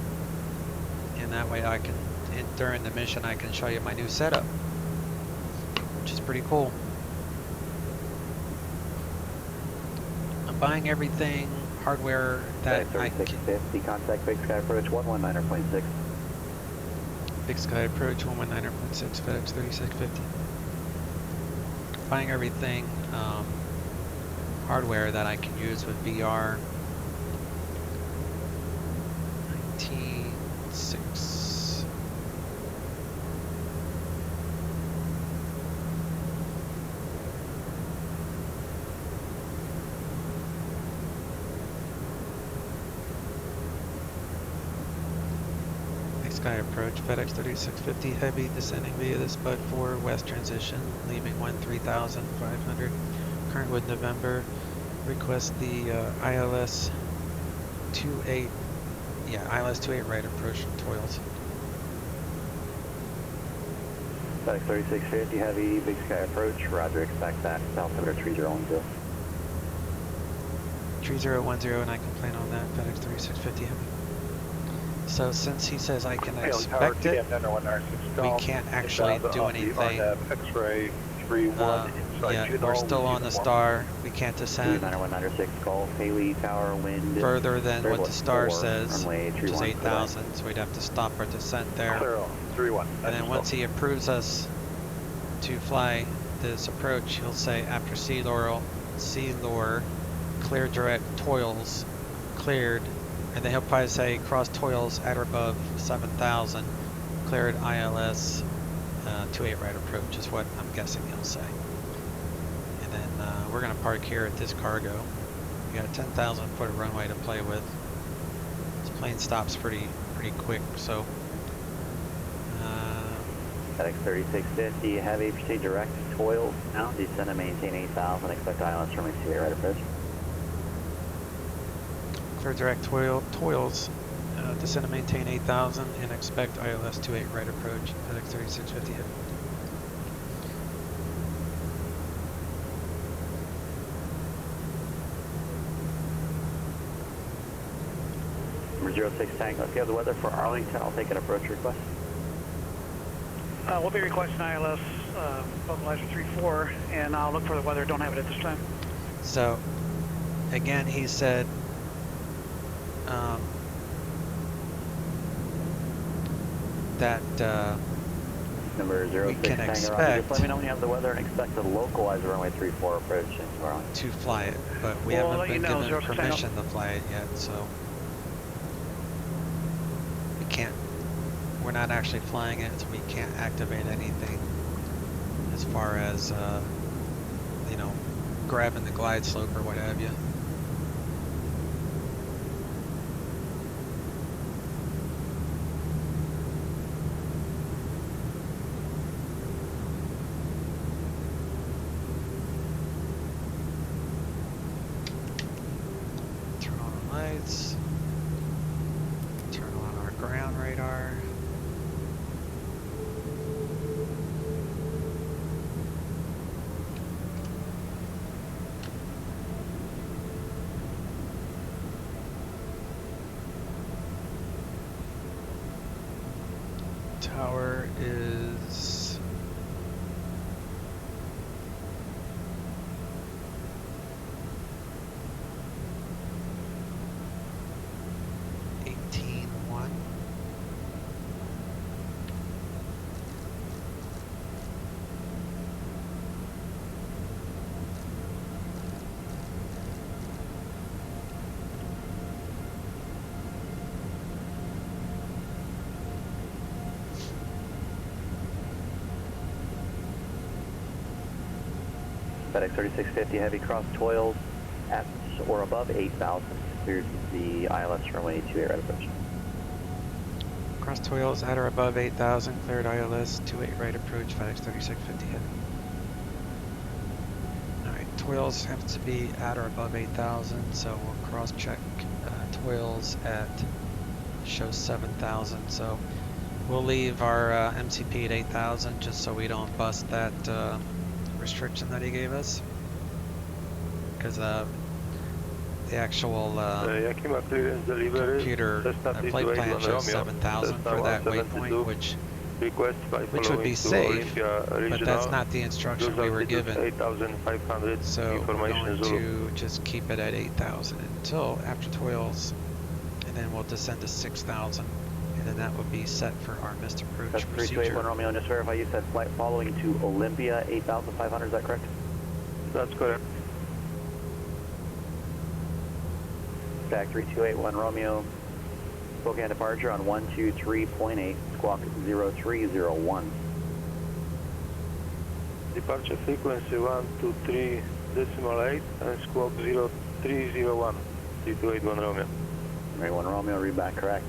and that way I can, during the mission, I can show you my new setup, which is pretty cool. I'm buying everything hardware that I can. 3650, contact Big Sky Approach 119.6. Big Sky Approach 119.6, FedEx 3650. Buying everything hardware that I can use with VR. 19.6. Sky Approach, FedEx 3650 Heavy, descending via the Spud 4 West transition, leaving 13,500. Current with November. Request the ILS 28, ILS 28 right approach from Toliss. FedEx 3650 Heavy, Big Sky Approach, roger, expect that, altimeter 3010. 3010, and I can plan on that, FedEx 3650 Heavy. So since he says I can expect it, we can't actually do anything. Yeah, we're still on the star. We can't descend further than what the star says, which is 8,000, so we'd have to stop our descent there. And then once he approves us to fly this approach, he'll say after sea lure, clear direct Toliss, cleared. And then he'll probably say cross Toliss at or above 7,000, cleared ILS 28 right approach is what I'm guessing he'll say. And then we're going to park here at this cargo. We got a 10,000 foot runway to play with. This plane stops pretty quick, so. FedEx 3650 Heavy, proceed direct Toliss now, descend and maintain 8,000, expect ILS runway 28 right approach. Clear direct Toliss, descend and maintain 8,000 and expect ILS 28 right approach, FedEx 3650 Heavy. Number 06 Tango, if you have the weather for Arlington, I'll take an approach request. We'll be requesting ILS localizer 34, and I'll look for the weather. Don't have it at this time. So, again, he said that Number 06 we can Tango, expect just let me know when you have the weather and expect the localizer runway 34 approach into Arlington. to fly it, but we Well, haven't I'll let been you know, given 06 permission to fly it yet, so we can't. We're not actually flying it, so we can't activate anything as far as grabbing the glide slope or what have you. Turn on the lights. Turn on our ground radar. Tower is 18-1. FedEx 3650 Heavy cross Toils at or above 8,000. Cleared the ILS runway 28 right approach. Cross Toils at or above 8,000. Cleared ILS 28 right approach. FedEx 3650 Heavy. Alright, Toils have to be at or above 8,000, so we'll cross check Toils at show 7,000. So we'll leave our MCP at 8,000 just so we don't bust that restriction that he gave us, because the actual computer flight plan shows 7,000 for that waypoint, which would be safe, but that's not the instruction we were given. So we're going to just keep it at 8,000 until after Toils, and then we'll descend to 6,000. And then that would be set for our missed approach That's procedure. 3281 Romeo, just verify you said flight following to Olympia 8,500, is that correct? That's correct. Stack 3281 Romeo, Spokane departure on 123.8, squawk 0301. Departure frequency 123.8 and squawk 0301. 3281 Romeo. 31 Romeo, read back correct.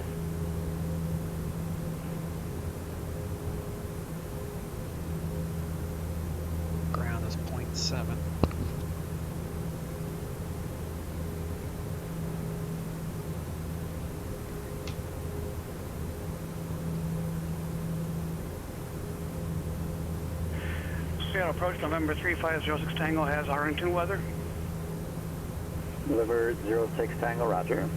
Ground is 0.7. Seattle approach November 3506 Tango has Arlington weather. Delivered 06 Tango, roger.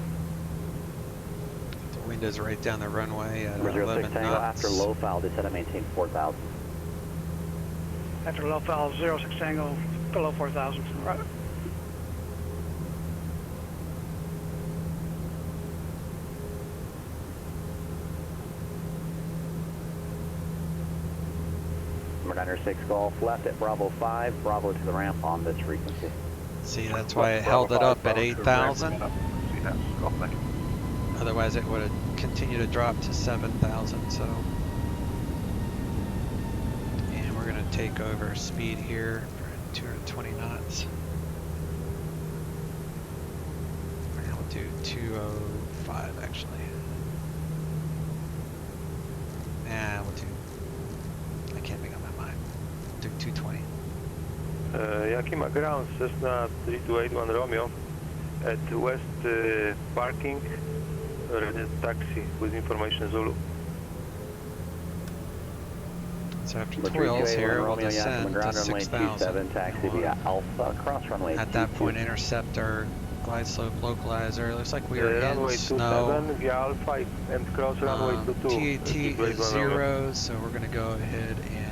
The wind is right down the runway at Number 06 11 Tango, knots. after low foul, descend and maintain 4,000. After low foul 06 Tango, below 4,000. Right. Number 906 Golf, left at Bravo 5, Bravo to the ramp on this frequency. See, that's why it held it up at 8,000. Otherwise, it would have continued to drop to 7,000. So, and we're going to take over speed here for 220 knots. And we'll do 205 actually. Nah, we'll do. I can't make up my mind. We'll do 220. Yakima ground, Cessna 3281 Romeo at west parking, ready taxi with information Zulu. So after Number Toils 328 here, we'll Romeo, descend Yakima to ground runway 27, 6,000. taxi via Alpha, cross runway At that 22. point, intercept our glide slope localizer. Looks like we are Runway in snow. 27 via Alpha and cross runway 22. TAT is 0, so we're going to go ahead and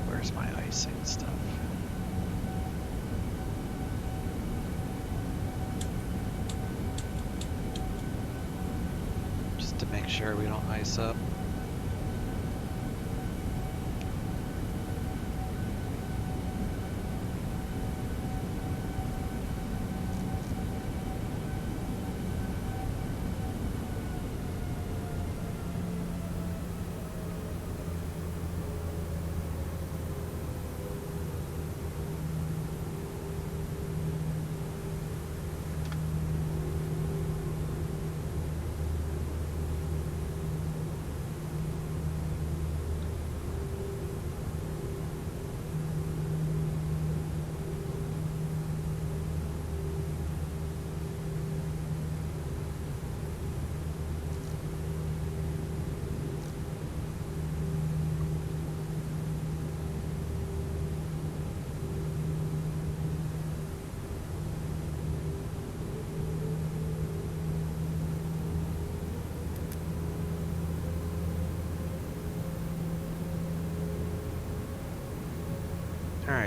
where's my icing stuff? Just to make sure we don't ice up.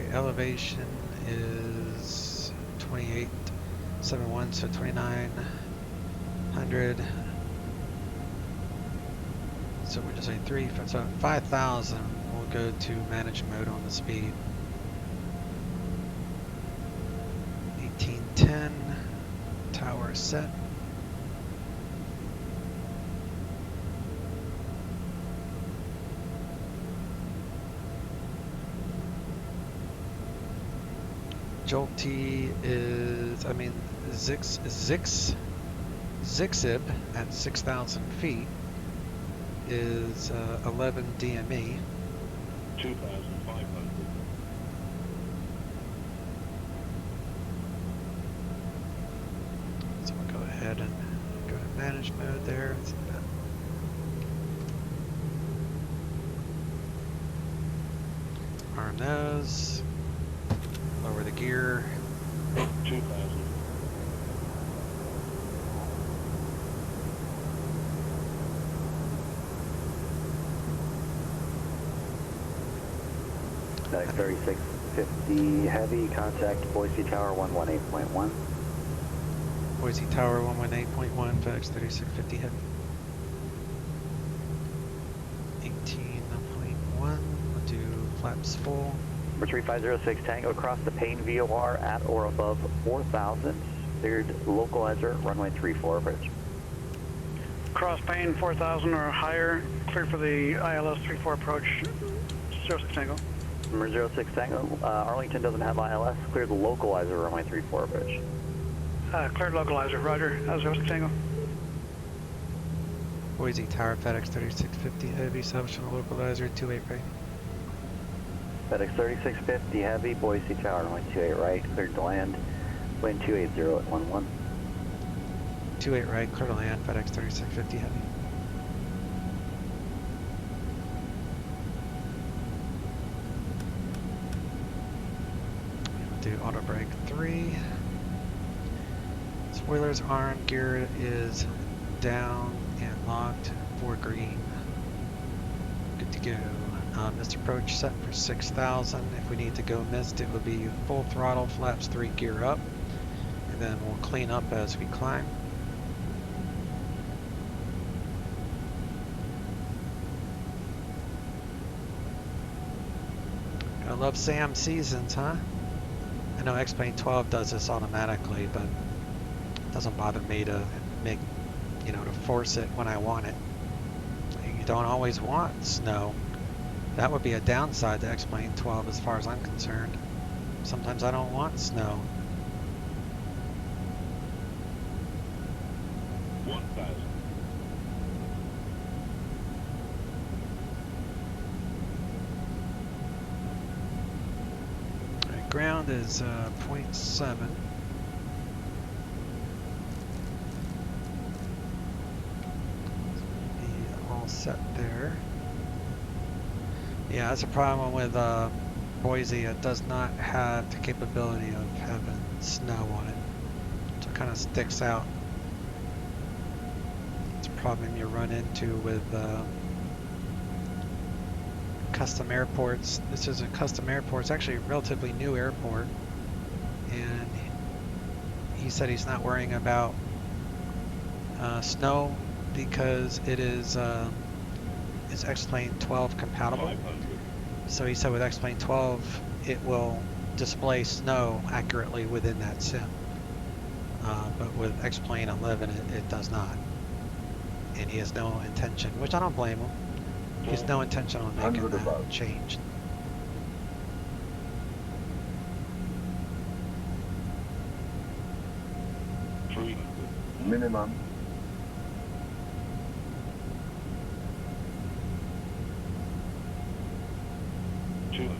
right, elevation is 2871, so 2900. So we're just saying 5,000. We'll go to manage mode on the speed. 1810, tower set. Jolty is, Zixib at 6,000 feet is 11 DME. 2,500. So we'll go ahead and go to manage mode there. Arm those. Lower the gear. 2,000. FedEx 3650 Heavy, contact Boise Tower 118.1. Boise Tower 118.1, FedEx 3650 Heavy. 18.1, we'll do flaps full. Number 3506 Tango, across the Payne VOR at or above 4,000. Cleared localizer, runway 34 approach. Cross Payne 4,000 or higher, cleared for the ILS 34 approach, 06 Tango. Number 06 Tango, Arlington doesn't have ILS, cleared the localizer, runway 34 approach. Cleared localizer, roger, 06 Tango. Boise Tower, FedEx 3650 Heavy, establishing a localizer, 28 right. FedEx 3650 Heavy, Boise Tower, runway 28 right, cleared to land, wind 280 at 11. 28 right, clear to land, FedEx 3650 Heavy. We'll do auto brake 3. Spoilers arm, gear is down and locked for green. Good to go. Missed approach set for 6,000. If we need to go missed, it will be full throttle, flaps 3, gear up, and then we'll clean up as we climb. I love Sam Seasons, huh? I know XP11 does this automatically, but it doesn't bother me to make, to force it when I want it. You don't always want snow. That would be a downside to XP11 as far as I'm concerned. Sometimes I don't want snow. 1,000. Right, ground is 0.7. Be all set there. Yeah, that's a problem with Boise. It does not have the capability of having snow on it. So it kind of sticks out. It's a problem you run into with custom airports. This is a custom airport. It's actually a relatively new airport. And he said he's not worrying about snow because it is it's XP11 compatible. 500. So he said with XP11 it will display snow accurately within that sim. But with XP11 it does not. And he has no intention, which I don't blame him. He has no intention on making that change. Minimum. 200.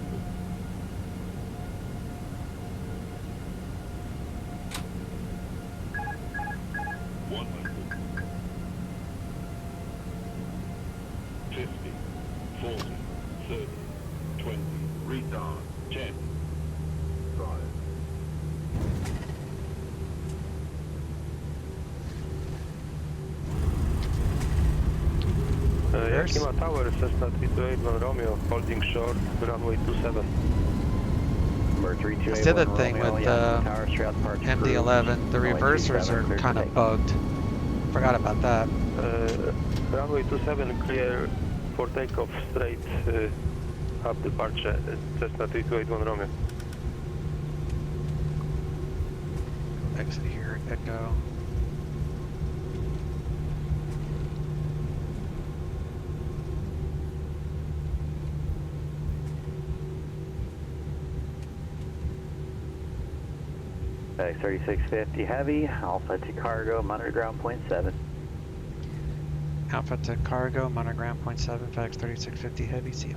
100. 50. 40. 30. 20. Retard. 10. 5. Yakima Tower, Cessna 328 Romeo, holding short, runway 27. Number 3281 That's the other thing Romeo, with tower straight out departure MD-11, the reversers are kind of bugged. Forgot about that. Runway 27 clear for takeoff straight up departure, Cessna 3281 Romeo. Exit here, Echo. FedEx 3650 Heavy, Alpha to Cargo, monitor ground point 7. Alpha to Cargo, monitor ground point 7, FedEx 3650 Heavy, see you.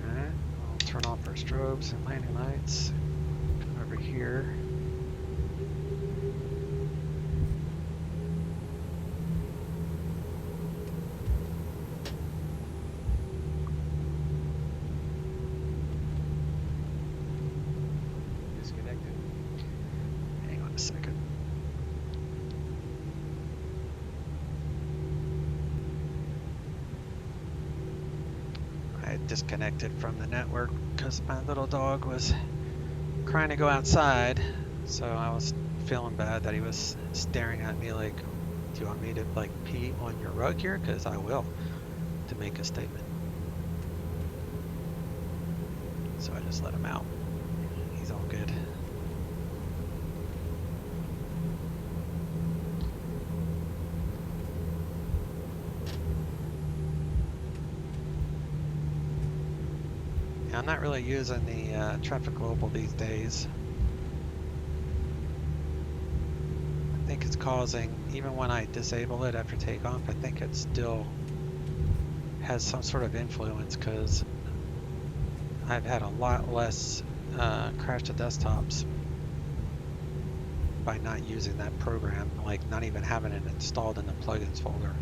Alright, I'll turn off our strobes and landing lights. Come over here. Disconnected. Hang on a second. I disconnected from the network because my little dog was trying to go outside, so I was feeling bad that he was staring at me like, do you want me to like pee on your rug here? Because I will, to make a statement. So I just let him out. He's all good. Yeah, I'm not really using the traffic global these days. I think it's causing, even when I disable it after takeoff, I think it still has some sort of influence because I've had a lot less crash to desktops by not using that program, like not even having it installed in the plugins folder.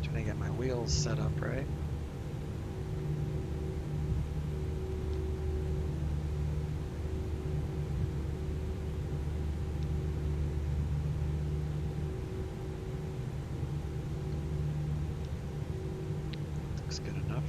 Trying to get my wheels set up right. Looks good enough.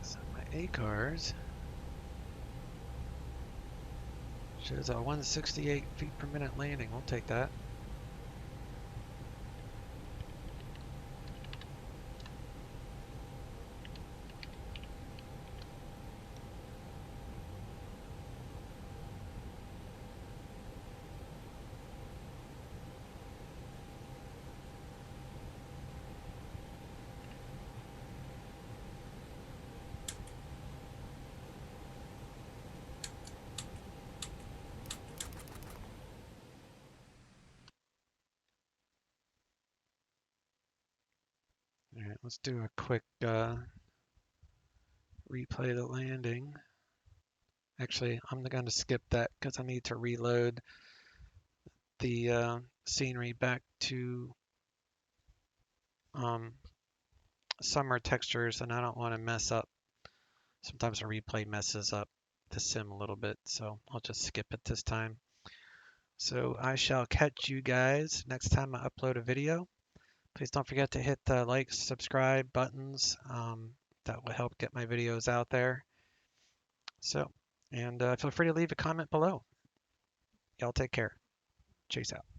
So my A-cars shows a 168 feet per minute landing. We'll take that. Let's do a quick replay the landing. Actually, I'm going to skip that because I need to reload the scenery back to summer textures, and I don't want to mess up. Sometimes a replay messes up the sim a little bit, so I'll just skip it this time. So I shall catch you guys next time I upload a video. Please don't forget to hit the like, subscribe buttons. That will help get my videos out there. So, and feel free to leave a comment below. Y'all take care. Chase out.